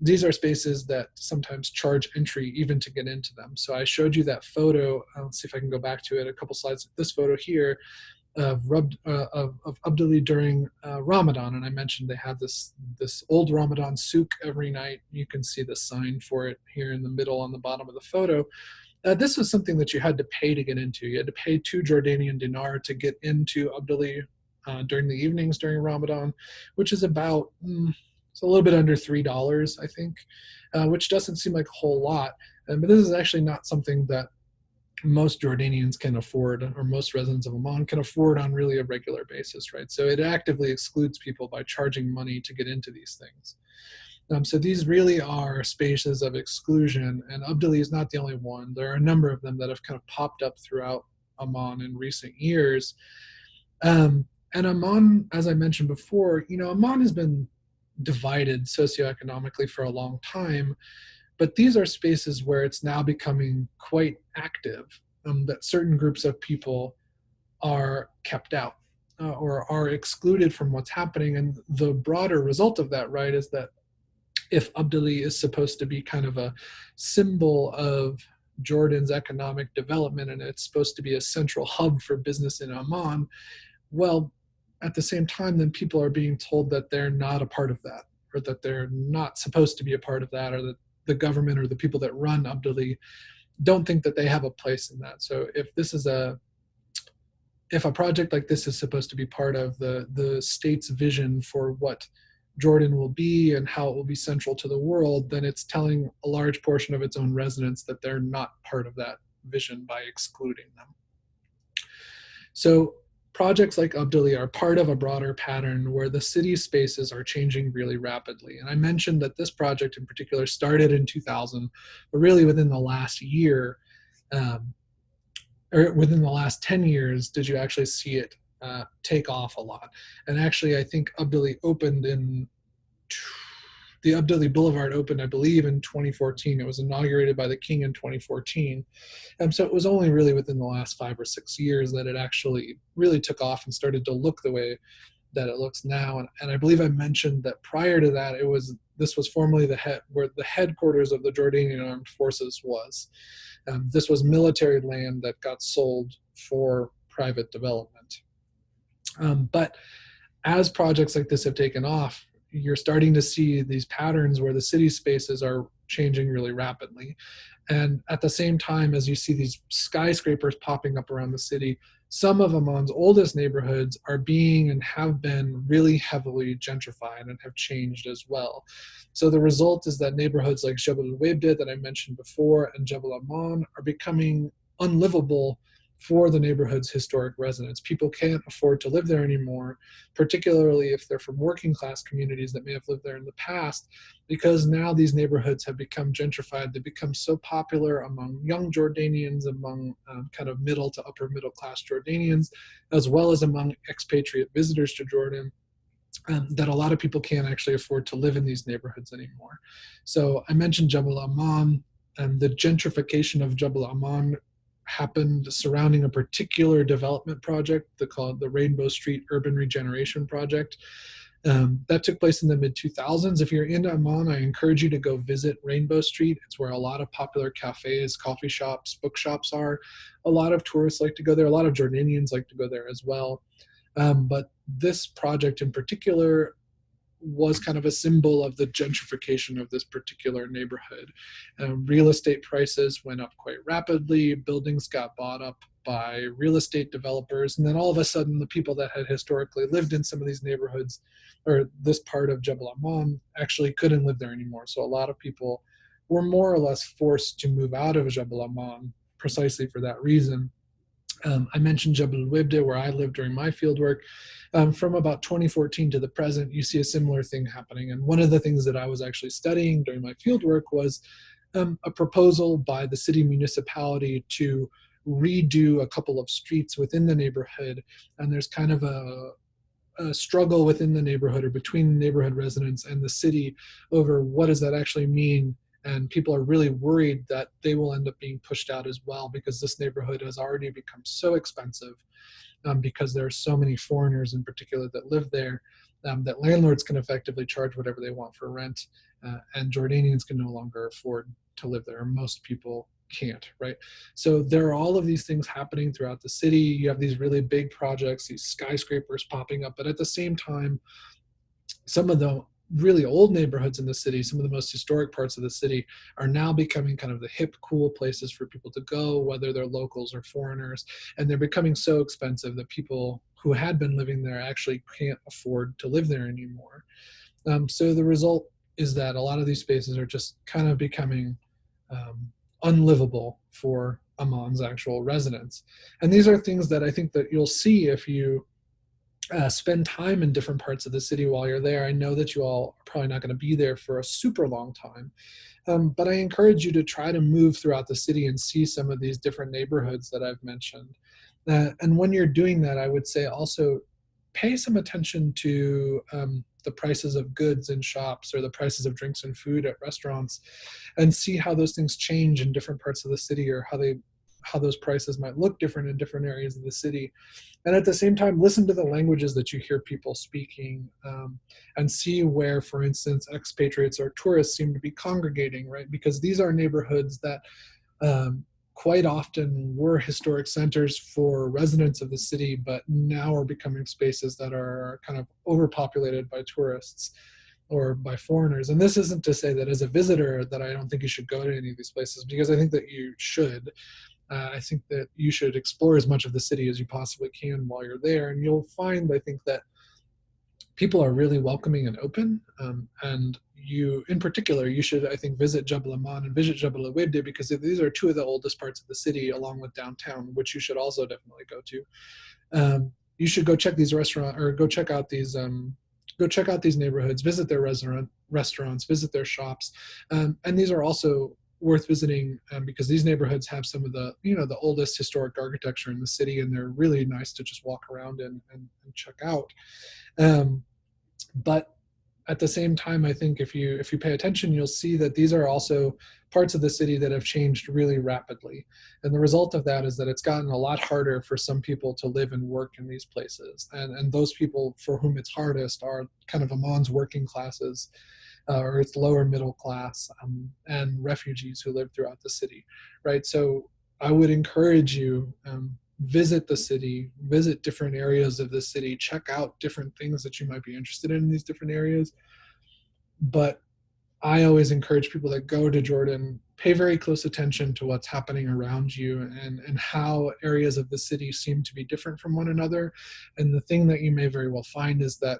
these are spaces that sometimes charge entry even to get into them. So I showed you that photo. Let's see if I can go back to it. A couple slides. This photo here of Abdullah during Ramadan, and I mentioned they have this old Ramadan souk every night. You can see the sign for it here in the middle on the bottom of the photo. This was something that you had to pay to get into. You had to pay 2 Jordanian dinar to get into Abdullah during the evenings during Ramadan, which is about it's a little bit under $3, I think, which doesn't seem like a whole lot. But this is actually not something that most Jordanians can afford, or most residents of Amman can afford on really a regular basis, right? So it actively excludes people by charging money to get into these things. So these really are spaces of exclusion, and Abdullah is not the only one. There are a number of them that have kind of popped up throughout Amman in recent years. And Amman, as I mentioned before, Amman has been divided socioeconomically for a long time, but these are spaces where it's now becoming quite active, that certain groups of people are kept out or are excluded from what's happening. And the broader result of that, right, is that if Abdullah is supposed to be kind of a symbol of Jordan's economic development, and it's supposed to be a central hub for business in Amman, well, at the same time, then people are being told that they're not a part of that, or that they're not supposed to be a part of that, or that the government or the people that run Abdullah don't think that they have a place in that. So if a project like this is supposed to be part of the state's vision for what Jordan will be and how it will be central to the world, then it's telling a large portion of its own residents that they're not part of that vision by excluding them. So projects like Abdullah are part of a broader pattern where the city spaces are changing really rapidly. And I mentioned that this project in particular started in 2000, but really within the last year, or within the last 10 years, did you actually see it take off a lot. And actually, I think the Abdullah Boulevard opened, I believe, in 2014. It was inaugurated by the king in 2014. So it was only really within the last 5 or 6 years that it actually really took off and started to look the way that it looks now. And I believe I mentioned that prior to that, this was formerly where the headquarters of the Jordanian Armed Forces was. This was military land that got sold for private development. But as projects like this have taken off, you're starting to see these patterns where the city spaces are changing really rapidly. And at the same time, as you see these skyscrapers popping up around the city, some of Amman's oldest neighborhoods are being and have been really heavily gentrified and have changed as well. So the result is that neighborhoods like Jebel al-Webda that I mentioned before and Jebel Amman are becoming unlivable for the neighborhood's historic residents. People can't afford to live there anymore, particularly if they're from working class communities that may have lived there in the past, because now these neighborhoods have become gentrified. They become so popular among young Jordanians, among kind of middle to upper middle class Jordanians, as well as among expatriate visitors to Jordan, that a lot of people can't actually afford to live in these neighborhoods anymore. So I mentioned Jebel Amman, and the gentrification of Jebel Amman happened surrounding a particular development project called the Rainbow Street Urban Regeneration Project. That took place in the mid-2000s. If you're into Amman, I encourage you to go visit Rainbow Street. It's where a lot of popular cafes, coffee shops, bookshops are. A lot of tourists like to go there. A lot of Jordanians like to go there as well. But this project in particular was kind of a symbol of the gentrification of this particular neighborhood. Real estate prices went up quite rapidly. Buildings got bought up by real estate developers. And then all of a sudden, the people that had historically lived in some of these neighborhoods or this part of Jebel Amman actually couldn't live there anymore. So a lot of people were more or less forced to move out of Jebel Amman precisely for that reason. I mentioned Jebel al-Webda, where I lived during my fieldwork. From about 2014 to the present, you see a similar thing happening. And one of the things that I was actually studying during my fieldwork was a proposal by the city municipality to redo a couple of streets within the neighborhood. And there's kind of struggle within the neighborhood or between neighborhood residents and the city over what does that actually mean. And people are really worried that they will end up being pushed out as well, because this neighborhood has already become so expensive, because there are so many foreigners in particular that live there, that landlords can effectively charge whatever they want for rent, and Jordanians can no longer afford to live there. Most people can't, right? So there are all of these things happening throughout the city. You have these really big projects, these skyscrapers popping up, but at the same time, some of the really old neighborhoods in the city, some of the most historic parts of the city, are now becoming kind of the hip, cool places for people to go, whether they're locals or foreigners. And they're becoming so expensive that people who had been living there actually can't afford to live there anymore. So the result is that a lot of these spaces are just kind of becoming unlivable for Amman's actual residents. And these are things that I think that you'll see if you spend time in different parts of the city while you're there. I know that you all are probably not going to be there for a super long time, but I encourage you to try to move throughout the city and see some of these different neighborhoods that I've mentioned. And when you're doing that, I would say also pay some attention to the prices of goods in shops or the prices of drinks and food at restaurants, and see how those things change in different parts of the city, or how those prices might look different in different areas of the city. And at the same time, listen to the languages that you hear people speaking, and see where, for instance, expatriates or tourists seem to be congregating, right? Because these are neighborhoods that quite often were historic centers for residents of the city, but now are becoming spaces that are kind of overpopulated by tourists or by foreigners. And this isn't to say that as a visitor that I don't think you should go to any of these places, because I think that you should. I think that you should explore as much of the city as you possibly can while you're there. And you'll find, I think, that people are really welcoming and open. And you, in particular, you should, I think, visit Jebel Amman and visit Jebel Awabdeh, because these are two of the oldest parts of the city, along with downtown, which you should also definitely go to. You should go check these restaurants, or go check out these neighborhoods, visit their restaurants, visit their shops. And these are also worth visiting, because these neighborhoods have some of the the oldest historic architecture in the city, and they're really nice to just walk around and check out. But at the same time, I think if you pay attention, you'll see that these are also parts of the city that have changed really rapidly. And the result of that is that it's gotten a lot harder for some people to live and work in these places. And those people for whom it's hardest are kind of Amman's working classes, or its lower middle class, and refugees who live throughout the city, right? So I would encourage you, visit the city, visit different areas of the city, check out different things that you might be interested in these different areas. But I always encourage people that go to Jordan, pay very close attention to what's happening around you, and how areas of the city seem to be different from one another. And the thing that you may very well find is that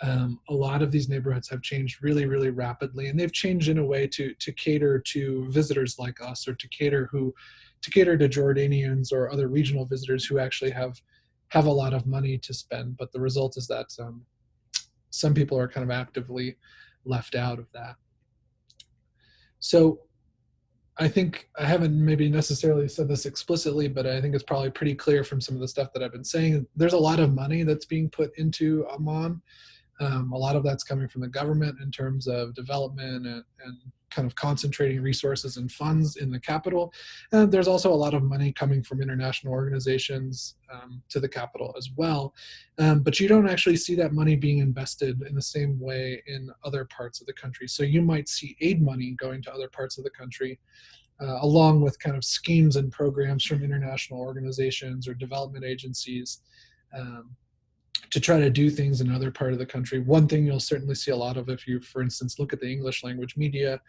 a lot of these neighborhoods have changed really, really rapidly, and they've changed in a way to cater to visitors like us, or to cater to Jordanians or other regional visitors who actually have a lot of money to spend. But the result is that some people are kind of actively left out of that. So I think I haven't maybe necessarily said this explicitly, but I think it's probably pretty clear from some of the stuff that I've been saying. There's a lot of money that's being put into Amman. A lot of that's coming from the government in terms of development and kind of concentrating resources and funds in the capital. And there's also a lot of money coming from international organizations to the capital as well. But you don't actually see that money being invested in the same way in other parts of the country. So you might see aid money going to other parts of the country, along with kind of schemes and programs from international organizations or development agencies, to try to do things in another part of the country. One thing you'll certainly see a lot of if you, for instance, look at the English language media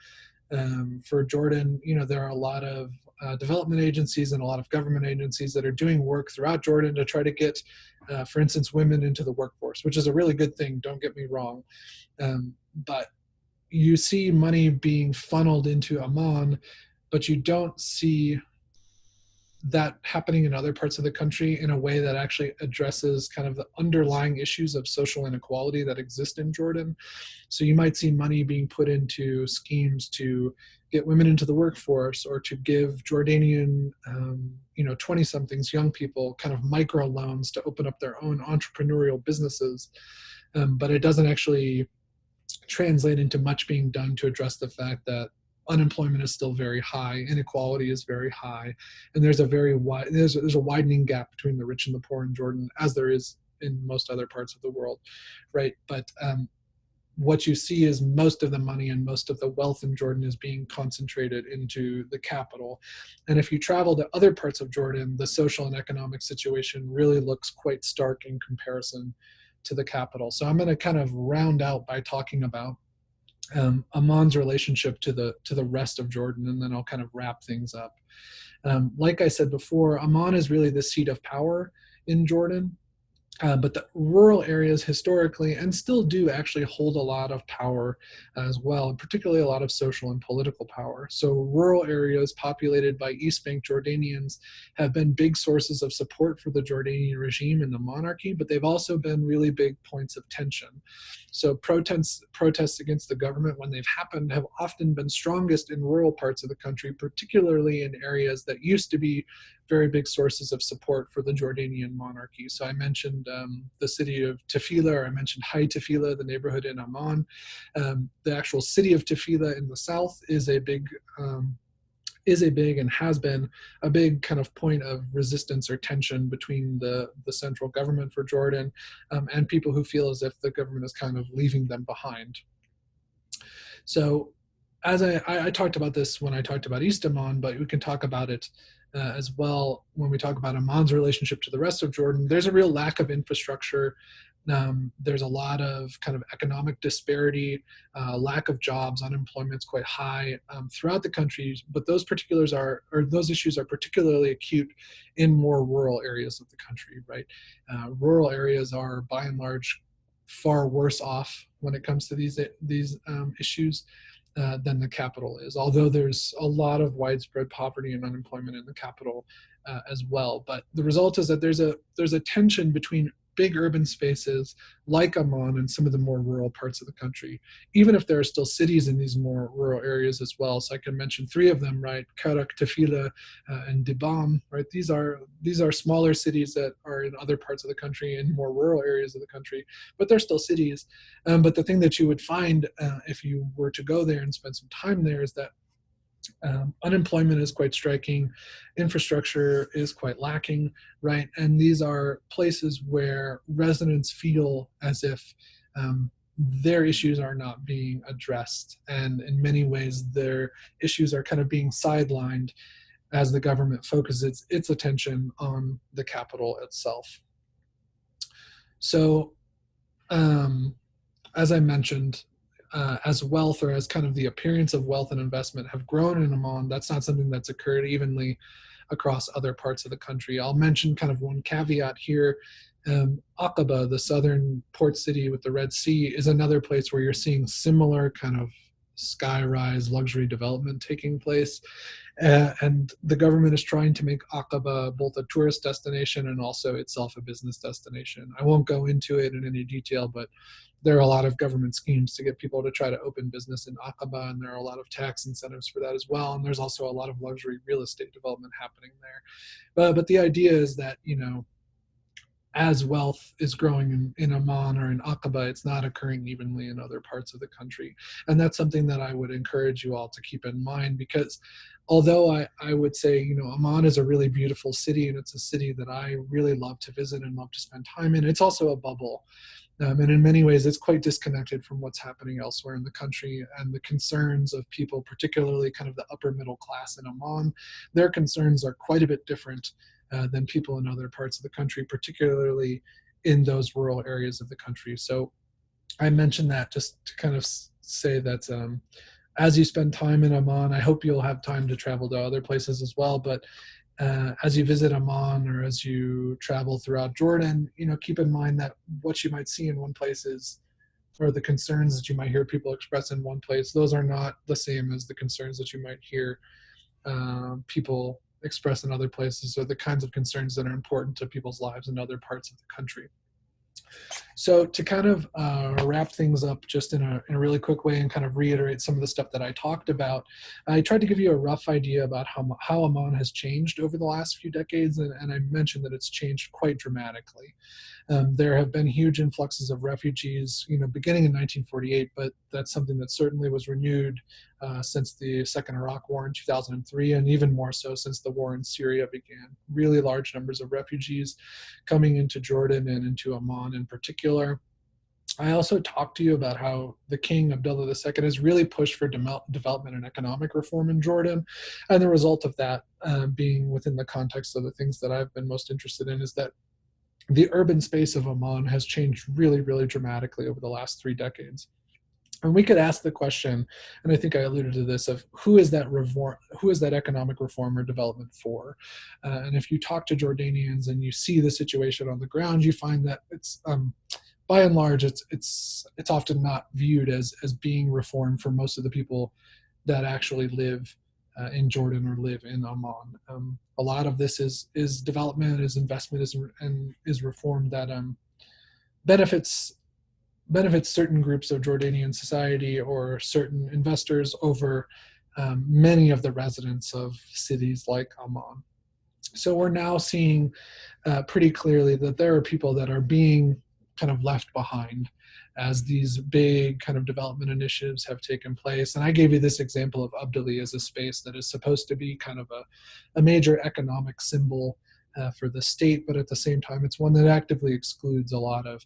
for Jordan, there are a lot of development agencies and a lot of government agencies that are doing work throughout Jordan to try to get, for instance, women into the workforce, which is a really good thing, don't get me wrong. But you see money being funneled into Amman, but you don't see that happening in other parts of the country in a way that actually addresses kind of the underlying issues of social inequality that exist in Jordan. So you might see money being put into schemes to get women into the workforce, or to give Jordanian, 20-somethings, young people, kind of micro loans to open up their own entrepreneurial businesses. But it doesn't actually translate into much being done to address the fact that unemployment is still very high, inequality is very high, and there's a widening gap between the rich and the poor in Jordan, as there is in most other parts of the world, right? But what you see is most of the money and most of the wealth in Jordan is being concentrated into the capital. And if you travel to other parts of Jordan, the social and economic situation really looks quite stark in comparison to the capital. So I'm going to kind of round out by talking about Amman's relationship to the rest of Jordan, and then I'll kind of wrap things up. Like I said before, Amman is really the seat of power in Jordan. But the rural areas historically and still do actually hold a lot of power as well, and particularly a lot of social and political power. So rural areas populated by East Bank Jordanians have been big sources of support for the Jordanian regime and the monarchy, but they've also been really big points of tension. So protests against the government, when they've happened, have often been strongest in rural parts of the country, particularly in areas that used to be very big sources of support for the Jordanian monarchy. So I mentioned the city of Tafila, or I mentioned High Tafila, the neighborhood in Amman. The actual city of Tafila in the south is a big and has been a big kind of point of resistance or tension between the central government for Jordan and people who feel as if the government is kind of leaving them behind. So as I talked about this when I talked about East Amman, but we can talk about it as well when we talk about Amman's relationship to the rest of Jordan. There's a real lack of infrastructure. There's a lot of kind of economic disparity, lack of jobs, unemployment's quite high throughout the country, but those issues are particularly acute in more rural areas of the country, right? Rural areas are by and large far worse off when it comes to these issues than the capital is, although there's a lot of widespread poverty and unemployment in the capital as well. But the result is that there's a tension between big urban spaces like Amman and some of the more rural parts of the country, even if there are still cities in these more rural areas as well. So I can mention three of them, right? Karak, Tafila, and Dibam, right? These are smaller cities that are in other parts of the country, in more rural areas of the country, but they're still cities. But the thing that you would find if you were to go there and spend some time there is that unemployment is quite striking, infrastructure is quite lacking, right? And these are places where residents feel as if their issues are not being addressed. And in many ways, their issues are kind of being sidelined as the government focuses its attention on the capital itself. So, as I mentioned, as wealth, or as kind of the appearance of wealth and investment, have grown in Amman, that's not something that's occurred evenly across other parts of the country. I'll mention kind of one caveat here. Aqaba, the southern port city with the Red Sea, is another place where you're seeing similar kind of sky-rise luxury development taking place. And the government is trying to make Aqaba both a tourist destination and also itself a business destination. I won't go into it in any detail, but there are a lot of government schemes to get people to try to open business in Aqaba, and there are a lot of tax incentives for that as well. And there's also a lot of luxury real estate development happening there. But the idea is that, as wealth is growing in Amman or in Aqaba, it's not occurring evenly in other parts of the country. And that's something that I would encourage you all to keep in mind, because although I would say, Amman is a really beautiful city, and it's a city that I really love to visit and love to spend time in, it's also a bubble. And in many ways, it's quite disconnected from what's happening elsewhere in the country and the concerns of people, particularly kind of the upper middle class in Amman. Their concerns are quite a bit different than people in other parts of the country, particularly in those rural areas of the country. So I mentioned that just to kind of say that as you spend time in Amman, I hope you'll have time to travel to other places as well. But as you visit Amman or as you travel throughout Jordan, keep in mind that what you might see in one place or the concerns that you might hear people express in one place, those are not the same as the concerns that you might hear people express in other places or the kinds of concerns that are important to people's lives in other parts of the country. So to kind of wrap things up just in a really quick way and kind of reiterate some of the stuff that I talked about, I tried to give you a rough idea about how Amman has changed over the last few decades, and I mentioned that it's changed quite dramatically. There have been huge influxes of refugees, beginning in 1948, but that's something that certainly was renewed since the Second Iraq War in 2003, and even more so since the war in Syria began. Really large numbers of refugees coming into Jordan and into Amman in particular. I also talked to you about how the king, Abdullah II, has really pushed for development and economic reform in Jordan. And the result of that being within the context of the things that I've been most interested in is that the urban space of Amman has changed really, really dramatically over the last 3 decades. And we could ask the question, and I think I alluded to this, of who is that economic reform or development for? And if you talk to Jordanians and you see the situation on the ground, you find that it's by and large, it's often not viewed as being reform for most of the people that actually live in Jordan or live in Amman. A lot of this is development, is investment, is reform that benefits certain groups of Jordanian society or certain investors over many of the residents of cities like Amman. So we're now seeing pretty clearly that there are people that are being kind of left behind as these big kind of development initiatives have taken place. And I gave you this example of Abdullah as a space that is supposed to be kind of a major economic symbol for the state, but at the same time, it's one that actively excludes a lot of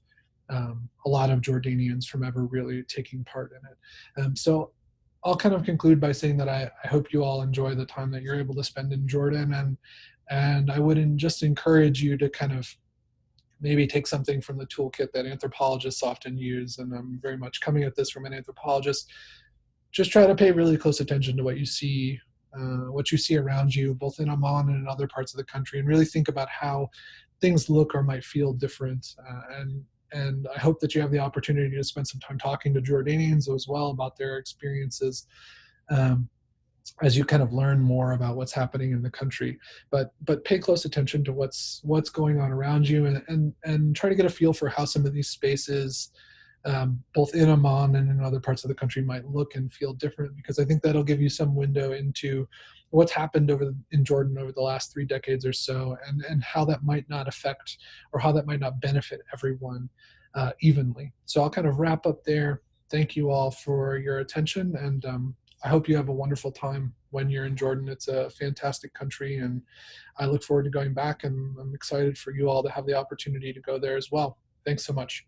Jordanians from ever really taking part in it. So I'll kind of conclude by saying that I hope you all enjoy the time that you're able to spend in Jordan, and I would just encourage you to kind of maybe take something from the toolkit that anthropologists often use, and I'm very much coming at this from an anthropologist. Just try to pay really close attention to what you see around you, both in Amman and in other parts of the country, and really think about how things look or might feel different. And I hope that you have the opportunity to spend some time talking to Jordanians as well about their experiences as you kind of learn more about what's happening in the country. But pay close attention to what's going on around you, and try to get a feel for how some of these spaces, both in Amman and in other parts of the country, might look and feel different, because I think that'll give you some window into what's happened in Jordan over the last 3 decades or so, and how that might not affect or how that might not benefit everyone evenly. So I'll kind of wrap up there. Thank you all for your attention, and I hope you have a wonderful time when you're in Jordan. It's a fantastic country, and I look forward to going back, and I'm excited for you all to have the opportunity to go there as well. Thanks so much.